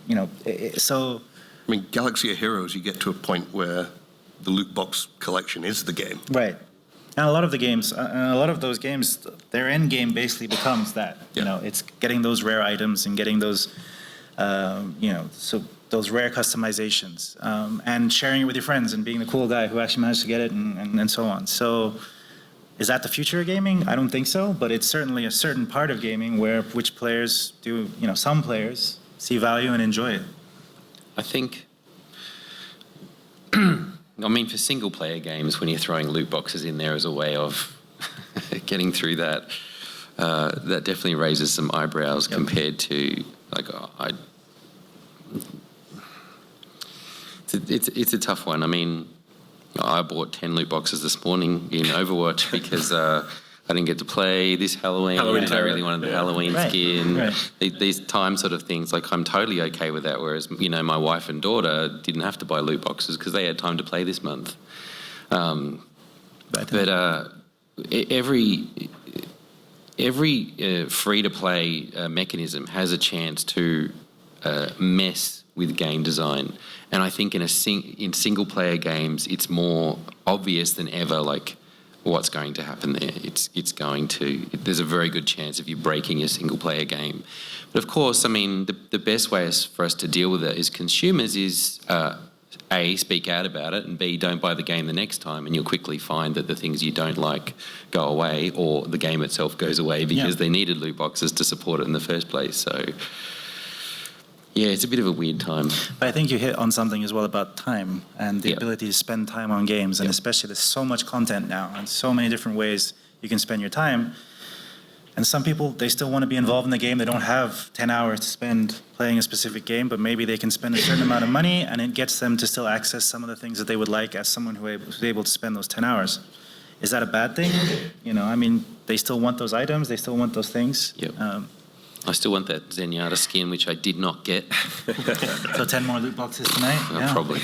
Speaker 3: You know, so.
Speaker 2: I mean, Galaxy of Heroes, you get to a point where the loot box collection is the game.
Speaker 3: Right. And a lot of the games, a lot of those games, their end game basically becomes that. Yeah. You know, it's getting those rare items and getting those, you know, so those rare customizations, and sharing it with your friends and being the cool guy who actually managed to get it, and so on. So, is that the future of gaming? I don't think so, but it's certainly a certain part of gaming which players do. You know, some players see value and enjoy it.
Speaker 4: I think. I mean, for single-player games, when you're throwing loot boxes in there as a way of getting through that, that definitely raises some eyebrows. Yep. Compared to, like, it's a tough one. I mean, I bought 10 loot boxes this morning in Overwatch because I didn't get to play this Halloween, and I really wanted the Halloween skin. Right. These time sort of things, like, I'm totally okay with that, whereas, you know, my wife and daughter didn't have to buy loot boxes because they had time to play this month. But every free-to-play mechanism has a chance to mess with game design. And I think in single-player games, it's more obvious than ever, like, what's going to happen there. There's a very good chance of you breaking a single-player game. But of course, I mean, the best way for us to deal with it as consumers is, A, speak out about it, and B, don't buy the game the next time, and you'll quickly find that the things you don't like go away, or the game itself goes away because they needed loot boxes to support it in the first place. So, yeah, it's a bit of a weird time.
Speaker 3: But I think you hit on something as well about time and the ability to spend time on games. And especially there's so much content now and so many different ways you can spend your time. And some people, they still want to be involved in the game. They don't have 10 hours to spend playing a specific game, but maybe they can spend a certain amount of money, and it gets them to still access some of the things that they would like as someone who is able to spend those 10 hours. Is that a bad thing? You know, I mean, they still want those items. They still want those things.
Speaker 4: Yep. I still want that Zenyatta skin, which I did not get.
Speaker 3: So 10 more loot boxes tonight?
Speaker 4: Probably.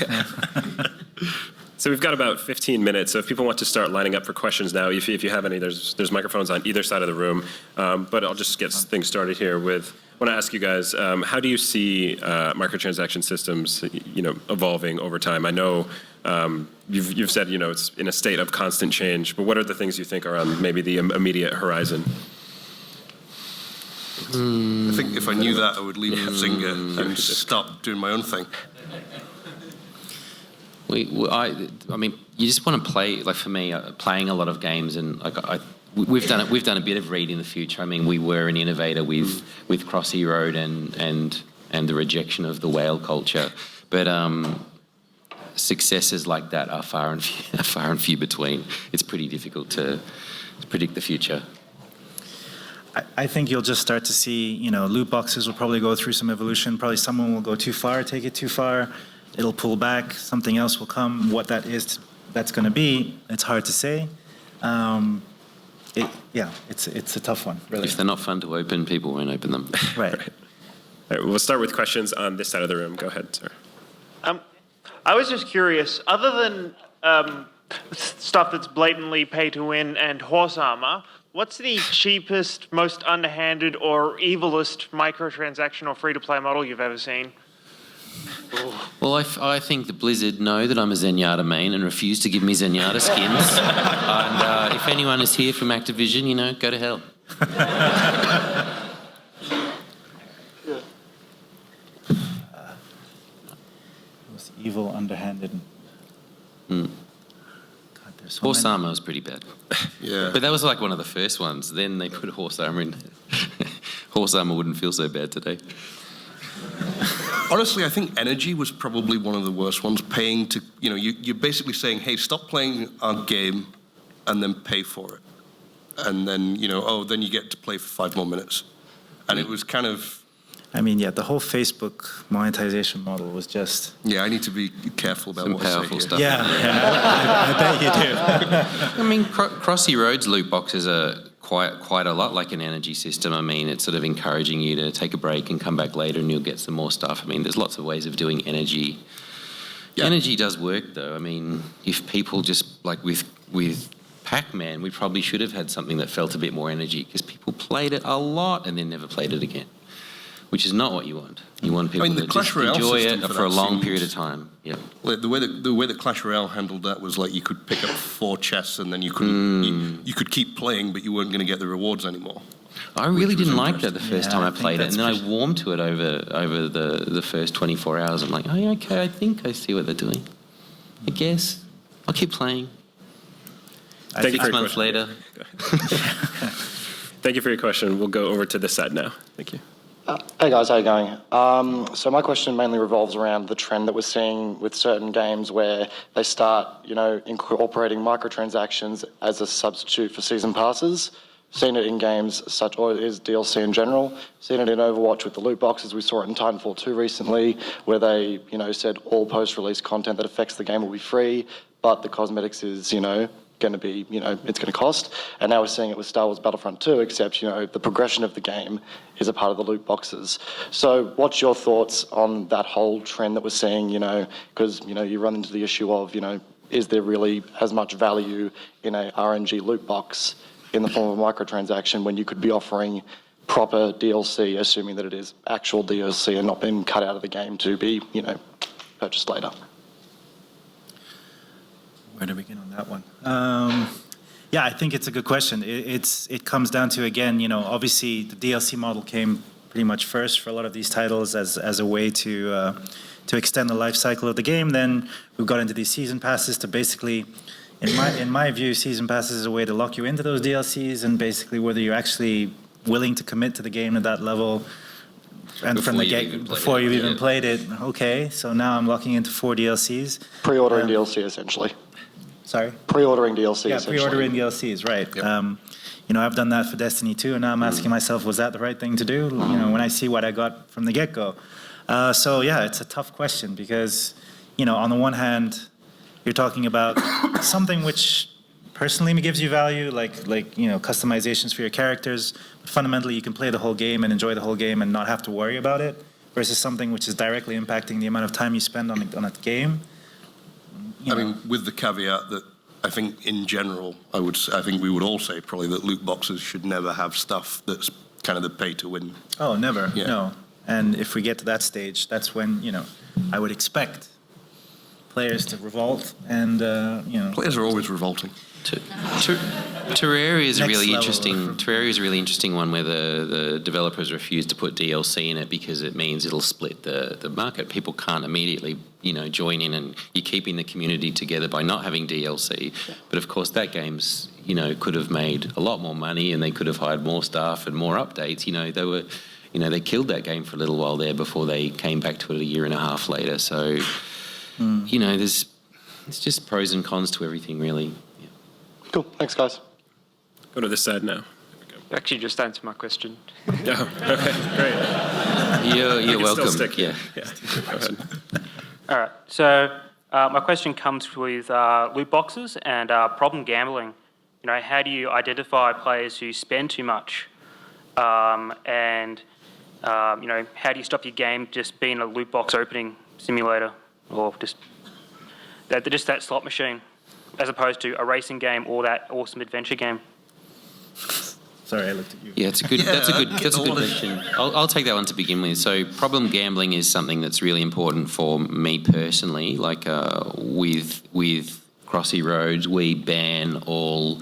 Speaker 1: So we've got about 15 minutes. So if people want to start lining up for questions now, if you have any, there's microphones on either side of the room. But I'll just get things started here with, I want to ask you guys, how do you see microtransaction systems, you know, evolving over time? I know you've said, you know, it's in a state of constant change, but what are the things you think are on maybe the immediate horizon?
Speaker 2: I think if I knew that, I would leave Zynga and start doing my own thing.
Speaker 4: I mean, you just want to play. Like, for me, playing a lot of games, and like we've done a bit of read in the future. I mean, we were an innovator with Crossy Road and the rejection of the whale culture, but successes like that are far and few between. It's pretty difficult to predict the future.
Speaker 3: I think you'll just start to see, you know, loot boxes will probably go through some evolution. Probably someone will go too far, take it too far. It'll pull back. Something else will come. What that's going to be, it's hard to say. It's a tough one, really.
Speaker 4: If they're not fun to open, people won't open them.
Speaker 3: Right.
Speaker 1: All right, we'll start with questions on this side of the room. Go ahead, sir.
Speaker 5: I was just curious, other than stuff that's blatantly pay to win and horse armor, what's the cheapest, most underhanded, or evilest microtransaction or free-to-play model you've ever seen?
Speaker 4: Well, I think the Blizzard know that I'm a Zenyatta main and refuse to give me Zenyatta skins. And if anyone is here from Activision, you know, go to hell.
Speaker 3: evil, underhanded. God, there's so
Speaker 4: Horse
Speaker 3: many.
Speaker 4: armor was pretty bad.
Speaker 2: Yeah.
Speaker 4: But that was like one of the first ones. Then they put horse armor in. Horse armor wouldn't feel so bad today.
Speaker 2: Honestly, I think energy was probably one of the worst ones. Paying to, you're basically saying, hey, stop playing our game and then pay for it. And then, then you get to play for 5 more minutes. And it was kind of...
Speaker 3: I mean, yeah, the whole Facebook monetization model was just...
Speaker 2: Yeah, I need to be careful about
Speaker 4: Some
Speaker 2: what I say
Speaker 4: powerful
Speaker 2: here.
Speaker 4: stuff.
Speaker 3: Yeah, I bet you do.
Speaker 4: I mean, Crossy Roads loot boxes are quite a lot like an energy system. I mean, it's sort of encouraging you to take a break and come back later and you'll get some more stuff. I mean, there's lots of ways of doing energy. Yeah. Energy does work, though. I mean, if people just, like with Pac-Man, we probably should have had something that felt a bit more energy because people played it a lot and then never played it again, which is not what you want. You want people to just enjoy it for a long period of time. Yeah.
Speaker 2: Like the way that Clash Royale handled that was like you could pick up 4 chests and then you couldn't. You could keep playing, but you weren't going to get the rewards anymore.
Speaker 4: I really didn't like that the first time I played it, and then I warmed to it over the first 24 hours. I'm like, oh, okay, I think I see what they're doing. I guess I'll keep playing.
Speaker 1: Thank you for
Speaker 4: 6
Speaker 1: your
Speaker 4: months
Speaker 1: question.
Speaker 4: later.
Speaker 1: Thank you for your question. We'll go over to this side now. Thank you.
Speaker 6: Hey guys, how you going? So my question mainly revolves around the trend that we're seeing with certain games where they start, incorporating microtransactions as a substitute for season passes. Seen it in games such as DLC in general. Seen it in Overwatch with the loot boxes. We saw it in Titanfall 2 recently, where they, said all post-release content that affects the game will be free, but the cosmetics is, going to be, it's going to cost. And now we're seeing it with Star Wars Battlefront 2, except, the progression of the game is a part of the loot boxes. So what's your thoughts on that whole trend that we're seeing, because, you run into the issue of, is there really as much value in a RNG loot box in the form of a microtransaction when you could be offering proper DLC, assuming that it is actual DLC and not been cut out of the game to be, purchased later?
Speaker 3: Where do we begin on that one? Yeah, I think it's a good question. It comes down to, again, obviously the DLC model came pretty much first for a lot of these titles as a way to extend the life cycle of the game. Then we got into these season passes to basically, in my view, season passes is a way to lock you into those DLCs and basically whether you're actually willing to commit to the game at that level. And
Speaker 4: Before
Speaker 3: from the
Speaker 4: you've
Speaker 3: get
Speaker 4: even played
Speaker 3: before
Speaker 4: it,
Speaker 3: you've even
Speaker 4: yeah.
Speaker 3: played it, okay. So now I'm locking into 4 DLCs.
Speaker 6: Pre-ordering DLC, essentially.
Speaker 3: Sorry.
Speaker 6: Pre-ordering DLC,
Speaker 3: Yeah,
Speaker 6: essentially.
Speaker 3: pre-ordering DLCs, right.
Speaker 2: Yep.
Speaker 3: I've done that for Destiny 2, and now I'm asking myself, was that the right thing to do? When I see what I got from the get-go. So yeah, it's a tough question because, on the one hand, you're talking about something which personally gives you value, like customizations for your characters. But fundamentally, you can play the whole game and enjoy the whole game and not have to worry about it, versus something which is directly impacting the amount of time you spend on a game.
Speaker 2: I mean, with the caveat that I think in general, I think we would all say probably that loot boxes should never have stuff that's kind of the pay to win.
Speaker 3: Oh, never.
Speaker 2: Yeah.
Speaker 3: No. And if we get to that stage, that's when, I would expect players to revolt and,
Speaker 2: Players are always revolting.
Speaker 4: Terraria is a
Speaker 3: Next
Speaker 4: really
Speaker 3: level.
Speaker 4: interesting. Terraria is a really interesting one where the developers refuse to put DLC in it because it means it'll split the market. People can't immediately join in, and you're keeping the community together by not having DLC. But of course, that game's could have made a lot more money, and they could have hired more staff and more updates. They were, they killed that game for a little while there before they came back to it a year and a half later. So, it's just pros and cons to everything, really.
Speaker 6: Cool. Thanks, guys.
Speaker 1: Go to this side now.
Speaker 7: You actually just answered my question.
Speaker 1: Oh, okay, great.
Speaker 4: You're
Speaker 1: Still
Speaker 4: welcome.
Speaker 1: stick.
Speaker 4: Yeah.
Speaker 1: Go ahead.
Speaker 7: All right. So my question comes with loot boxes and problem gambling. How do you identify players who spend too much? And how do you stop your game just being a loot box opening simulator or just that slot machine, as opposed to a racing game or that awesome adventure game?
Speaker 3: sorry, I looked at you.
Speaker 4: Yeah, that's a good question. I'll take that one to begin with. So problem gambling is something that's really important for me personally. Like with Crossy Roads, we ban all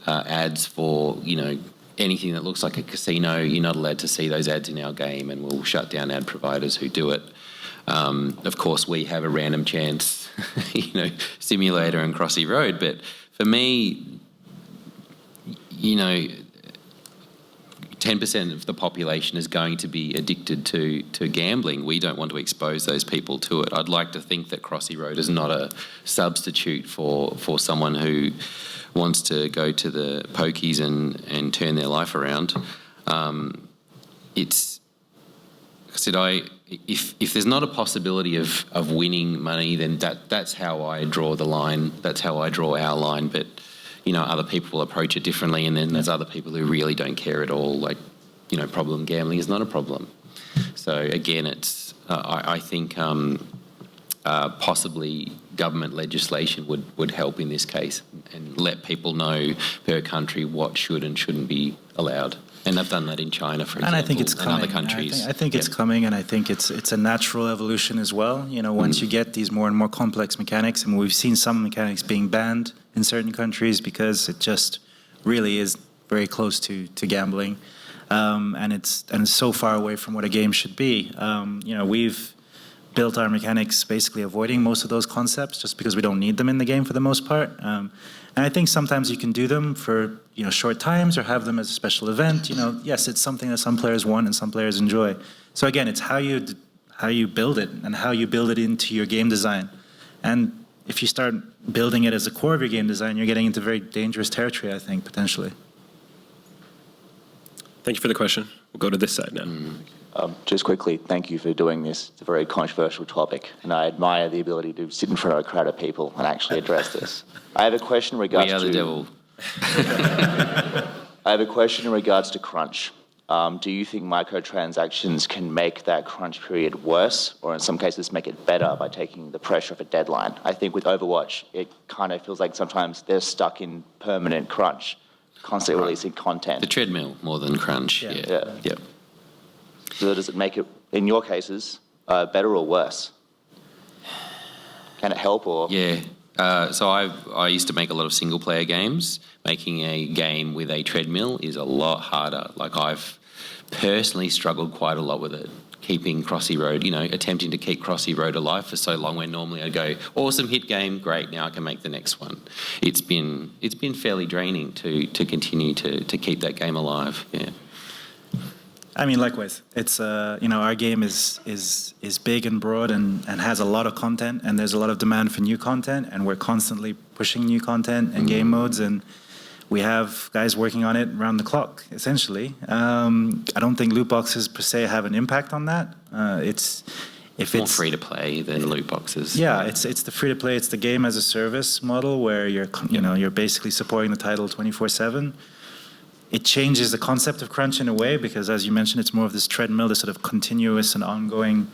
Speaker 4: ads for, anything that looks like a casino. You're not allowed to see those ads in our game, and we'll shut down ad providers who do it. Of course, we have a random chance, simulator and Crossy Road. But for me, 10% of the population is going to be addicted to gambling. We don't want to expose those people to it. I'd like to think that Crossy Road is not a substitute for someone who wants to go to the pokies and turn their life around. If there's not a possibility of winning money, then that's how I draw the line. That's how I draw our line. But other people will approach it differently, and then there's other people who really don't care at all. Like, problem gambling is not a problem. So again, it's I think possibly government legislation would help in this case and let people know per country what should and shouldn't be allowed. And they've done that in China, for example,
Speaker 3: and I think it's coming.
Speaker 4: And other countries.
Speaker 3: I think it's coming, and I think it's a natural evolution as well. Once you get these more and more complex mechanics, and we've seen some mechanics being banned in certain countries because it just really is very close to gambling, and it's so far away from what a game should be. We've built our mechanics basically avoiding most of those concepts just because we don't need them in the game for the most part. And I think sometimes you can do them for short times or have them as a special event. Yes, it's something that some players want and some players enjoy. So again, it's how you build it and how you build it into your game design. And if you start building it as a core of your game design, you're getting into very dangerous territory, I think, potentially.
Speaker 1: Thank you for the question. We'll go to this side now.
Speaker 8: Just quickly, thank you for doing this. It's a very controversial topic, and I admire the ability to sit in front of a crowd of people and actually address this. I have a question in regards to...
Speaker 4: We are the devil.
Speaker 8: I have a question in regards to crunch. Do you think microtransactions can make that crunch period worse, or in some cases make it better by taking the pressure of a deadline? I think with Overwatch, it kind of feels like sometimes they're stuck in permanent crunch, constantly releasing content.
Speaker 4: The treadmill more than crunch, yeah. Yep.
Speaker 8: So does it make it, in your cases, better or worse? Can it help or...?
Speaker 4: Yeah. So I used to make a lot of single-player games. Making a game with a treadmill is a lot harder. Like, I've personally struggled quite a lot with it, keeping Crossy Road, attempting to keep Crossy Road alive for so long, where normally I'd go, awesome hit game, great, now I can make the next one. It's been fairly draining to continue to keep that game alive, yeah.
Speaker 3: I mean, likewise, it's our game is big and broad and has a lot of content, and there's a lot of demand for new content, and we're constantly pushing new content and game modes, and we have guys working on it around the clock, essentially. I don't think loot boxes per se have an impact on that. It's
Speaker 4: more free to play than loot boxes.
Speaker 3: Yeah, it's the free to play. It's the game as a service model where you're basically supporting the title 24/7. It changes the concept of crunch in a way because, as you mentioned, it's more of this treadmill, this sort of continuous and ongoing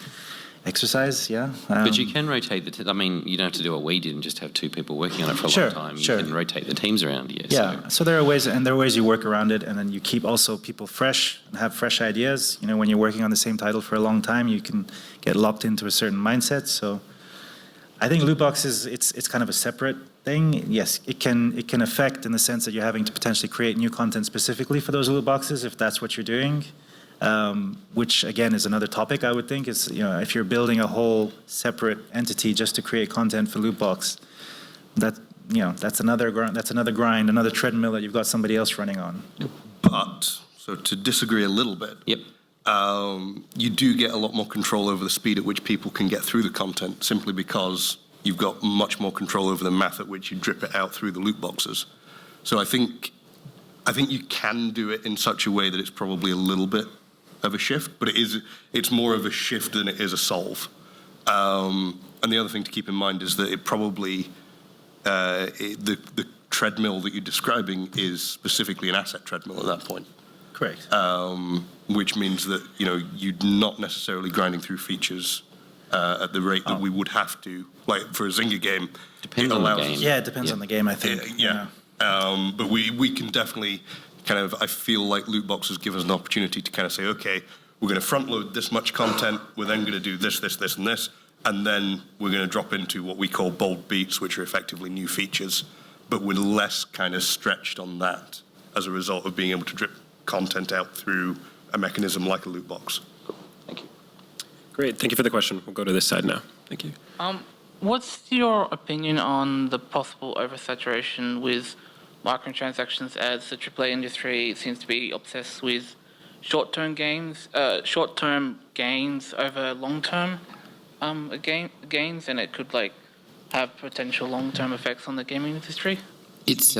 Speaker 3: exercise, yeah.
Speaker 4: But you can rotate the you don't have to do what we did and just have two people working on it for a long time. You can rotate the teams around, yeah.
Speaker 3: Yeah, so there are ways you work around it, and then you keep also people fresh and have fresh ideas. When you're working on the same title for a long time, you can get locked into a certain mindset. So I think loot boxes, it's kind of a separate thing. Yes, it can affect in the sense that you're having to potentially create new content specifically for those loot boxes if that's what you're doing, which again is another topic I would think is if you're building a whole separate entity just to create content for loot box, that's another grind, another treadmill that you've got somebody else running on.
Speaker 2: But so to disagree a little bit.
Speaker 4: Yep.
Speaker 2: You do get a lot more control over the speed at which people can get through the content simply because you've got much more control over the math at which you drip it out through the loot boxes. So I think you can do it in such a way that it's probably a little bit of a shift, but it's more of a shift than it is a solve. And the other thing to keep in mind is that it probably, the treadmill that you're describing is specifically an asset treadmill at that point.
Speaker 3: Correct.
Speaker 2: Which means that you're not necessarily grinding through features at the rate that we would have to. Like for a Zynga game,
Speaker 4: depends on the game.
Speaker 3: Yeah, it depends on the game, I think.
Speaker 2: Yeah. But we can definitely I feel like loot boxes give us an opportunity to kind of say, okay, we're going to front load this much content. We're then going to do this, and this, and then we're going to drop into what we call bold beats, which are effectively new features, but we're less kind of stretched on that as a result of being able to drip content out through a mechanism like a loot box.
Speaker 8: Thank you.
Speaker 1: Great. Thank you for the question. We'll go to this side now. Thank you.
Speaker 9: What's your opinion on the possible oversaturation with microtransactions, as the AAA industry seems to be obsessed with short-term gains over long-term gains, and it could have potential long-term effects on the gaming industry?
Speaker 4: It's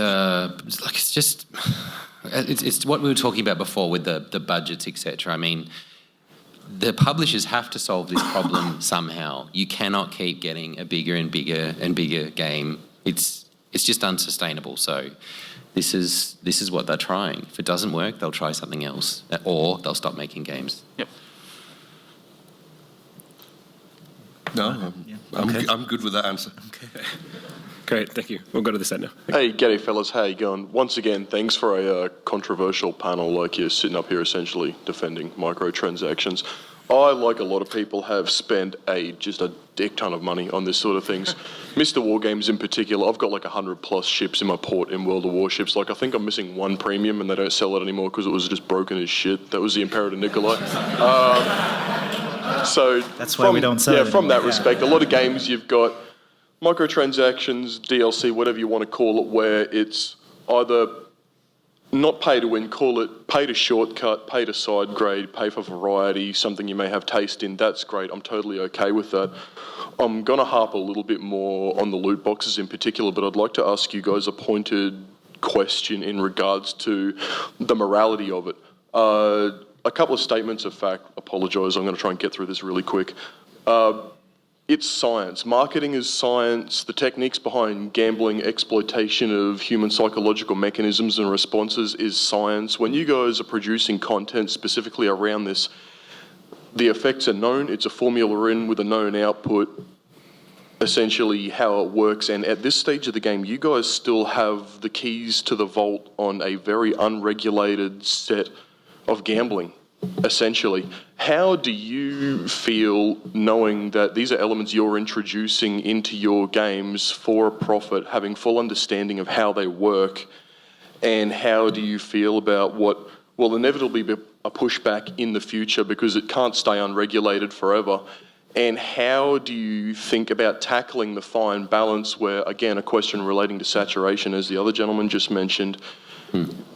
Speaker 4: what we were talking about before with the budgets, etc. I mean, the publishers have to solve this problem somehow. You cannot keep getting a bigger and bigger and bigger game. It's just unsustainable. So this is what they're trying. If it doesn't work, they'll try something else, or they'll stop making games.
Speaker 9: Yep.
Speaker 2: No, I'm good with that answer.
Speaker 1: Okay. Great, thank you. We'll go to the side now.
Speaker 10: Hey, g'day fellas, how you going? Once again, thanks for a controversial panel like you're sitting up here essentially defending microtransactions. I, like a lot of people, have spent just a dick ton of money on this sort of things. Mr. Wargames in particular, I've got 100+ ships in my port in World of Warships. I think I'm missing one premium and they don't sell it anymore because it was just broken as shit. That was the Imperator Nikolai. So
Speaker 3: that's why we don't sell it
Speaker 10: from
Speaker 3: anymore.
Speaker 10: that respect, a lot of games you've got microtransactions, DLC, whatever you want to call it, where it's either not pay to win, call it pay to shortcut, pay to side grade, pay for variety, something you may have taste in. That's great. I'm totally okay with that. I'm going to harp a little bit more on the loot boxes in particular, but I'd like to ask you guys a pointed question in regards to the morality of it. A couple of statements of fact. Apologise, I'm going to try and get through this really quick. It's science. Marketing is science. The techniques behind gambling, exploitation of human psychological mechanisms and responses is science. When you guys are producing content specifically around this, the effects are known. It's a formula in with a known output, essentially how it works. And at this stage of the game, you guys still have the keys to the vault on a very unregulated set of gambling. Essentially, how do you feel knowing that these are elements you're introducing into your games for a profit, having full understanding of how they work, and how do you feel about what will inevitably be a pushback in the future because it can't stay unregulated forever? And how do you think about tackling the fine balance where, again, a question relating to saturation, as the other gentleman just mentioned,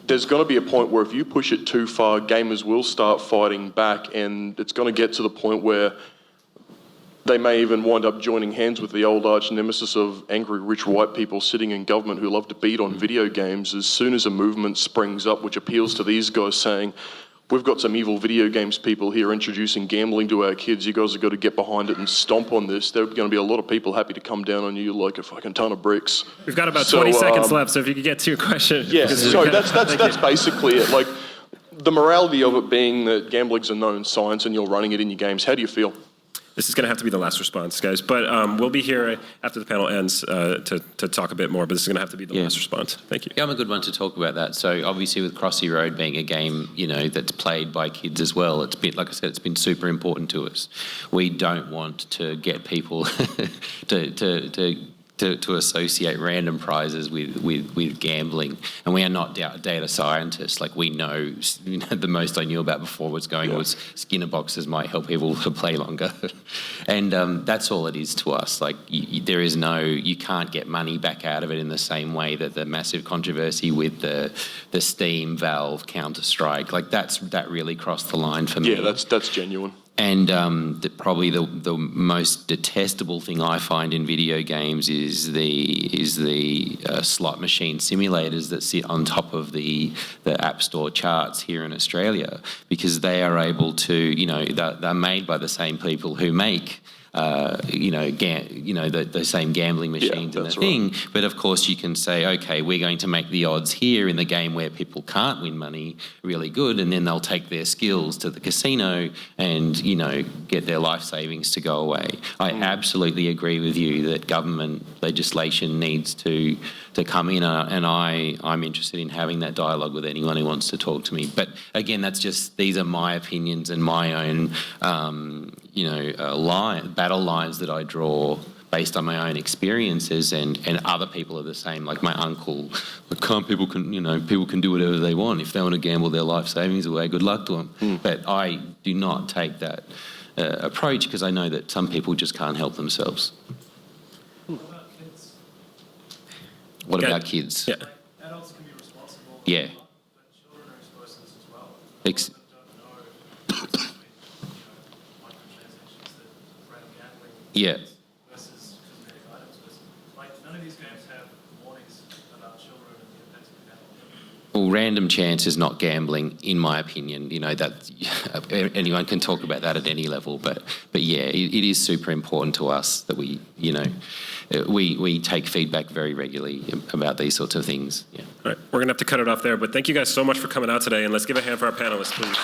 Speaker 10: there's going to be a point where if you push it too far, gamers will start fighting back, and it's going to get to the point where they may even wind up joining hands with the old arch nemesis of angry rich white people sitting in government who love to beat on video games. As soon as a movement springs up which appeals to these guys saying, we've got some evil video games people here introducing gambling to our kids, you guys have got to get behind it and stomp on this. There are going to be a lot of people happy to come down on you like a fucking ton of bricks.
Speaker 1: We've got about 20 seconds left, so if you could get to your question.
Speaker 10: Yeah, so that's basically it. The morality of it being that gambling's a known science and you're running it in your games. How do you feel?
Speaker 1: This is going to have to be the last response, guys. But we'll be here after the panel ends to talk a bit more, but this is going to have to be the last response. Thank you.
Speaker 4: Yeah, I'm a good one to talk about that. So obviously with Crossy Road being a game, that's played by kids as well, it's been, like I said, it's been super important to us. We don't want to get people to associate random prizes with gambling, and we are not data scientists. We know, the most I knew about before was Skinner boxes might help people to play longer, and that's all it is to us. There is you can't get money back out of it in the same way that the massive controversy with the Steam, Valve, Counter-Strike, that really crossed the line for me.
Speaker 10: Yeah, that's genuine.
Speaker 4: And probably the most detestable thing I find in video games is the slot machine simulators that sit on top of the App Store charts here in Australia, because they are able to, they're made by the same people who make the same gambling machines and the thing. Right. But of course you can say, okay, we're going to make the odds here in the game where people can't win money really good, and then they'll take their skills to the casino and, get their life savings to go away. I absolutely agree with you that government legislation needs to come in, and I'm interested in having that dialogue with anyone who wants to talk to me. But again, these are my opinions and my own, battle lines that I draw based on my own experiences, and other people are the same. Like my uncle, people can do whatever they want. If they want to gamble their life savings away, good luck to them. But I do not take that approach, because I know that some people just can't help themselves. What about kids?
Speaker 1: Yeah.
Speaker 3: Adults can be responsible.
Speaker 4: Yeah.
Speaker 3: But children are exposed to this as well.
Speaker 4: Ex-
Speaker 3: Don't know microtransactions that random gambling
Speaker 4: Yeah.
Speaker 3: versus cosmetic items. Like none of these games have warnings about children and the effects of gambling.
Speaker 4: Well, random chance is not gambling, in my opinion. You know, that anyone can talk about that at any level, but yeah, it is super important to us that we, you know, we take feedback very regularly about these sorts of things. Yeah.
Speaker 1: All right, we're going to have to cut it off there, but thank you guys so much for coming out today, and let's give a hand for our panelists, please.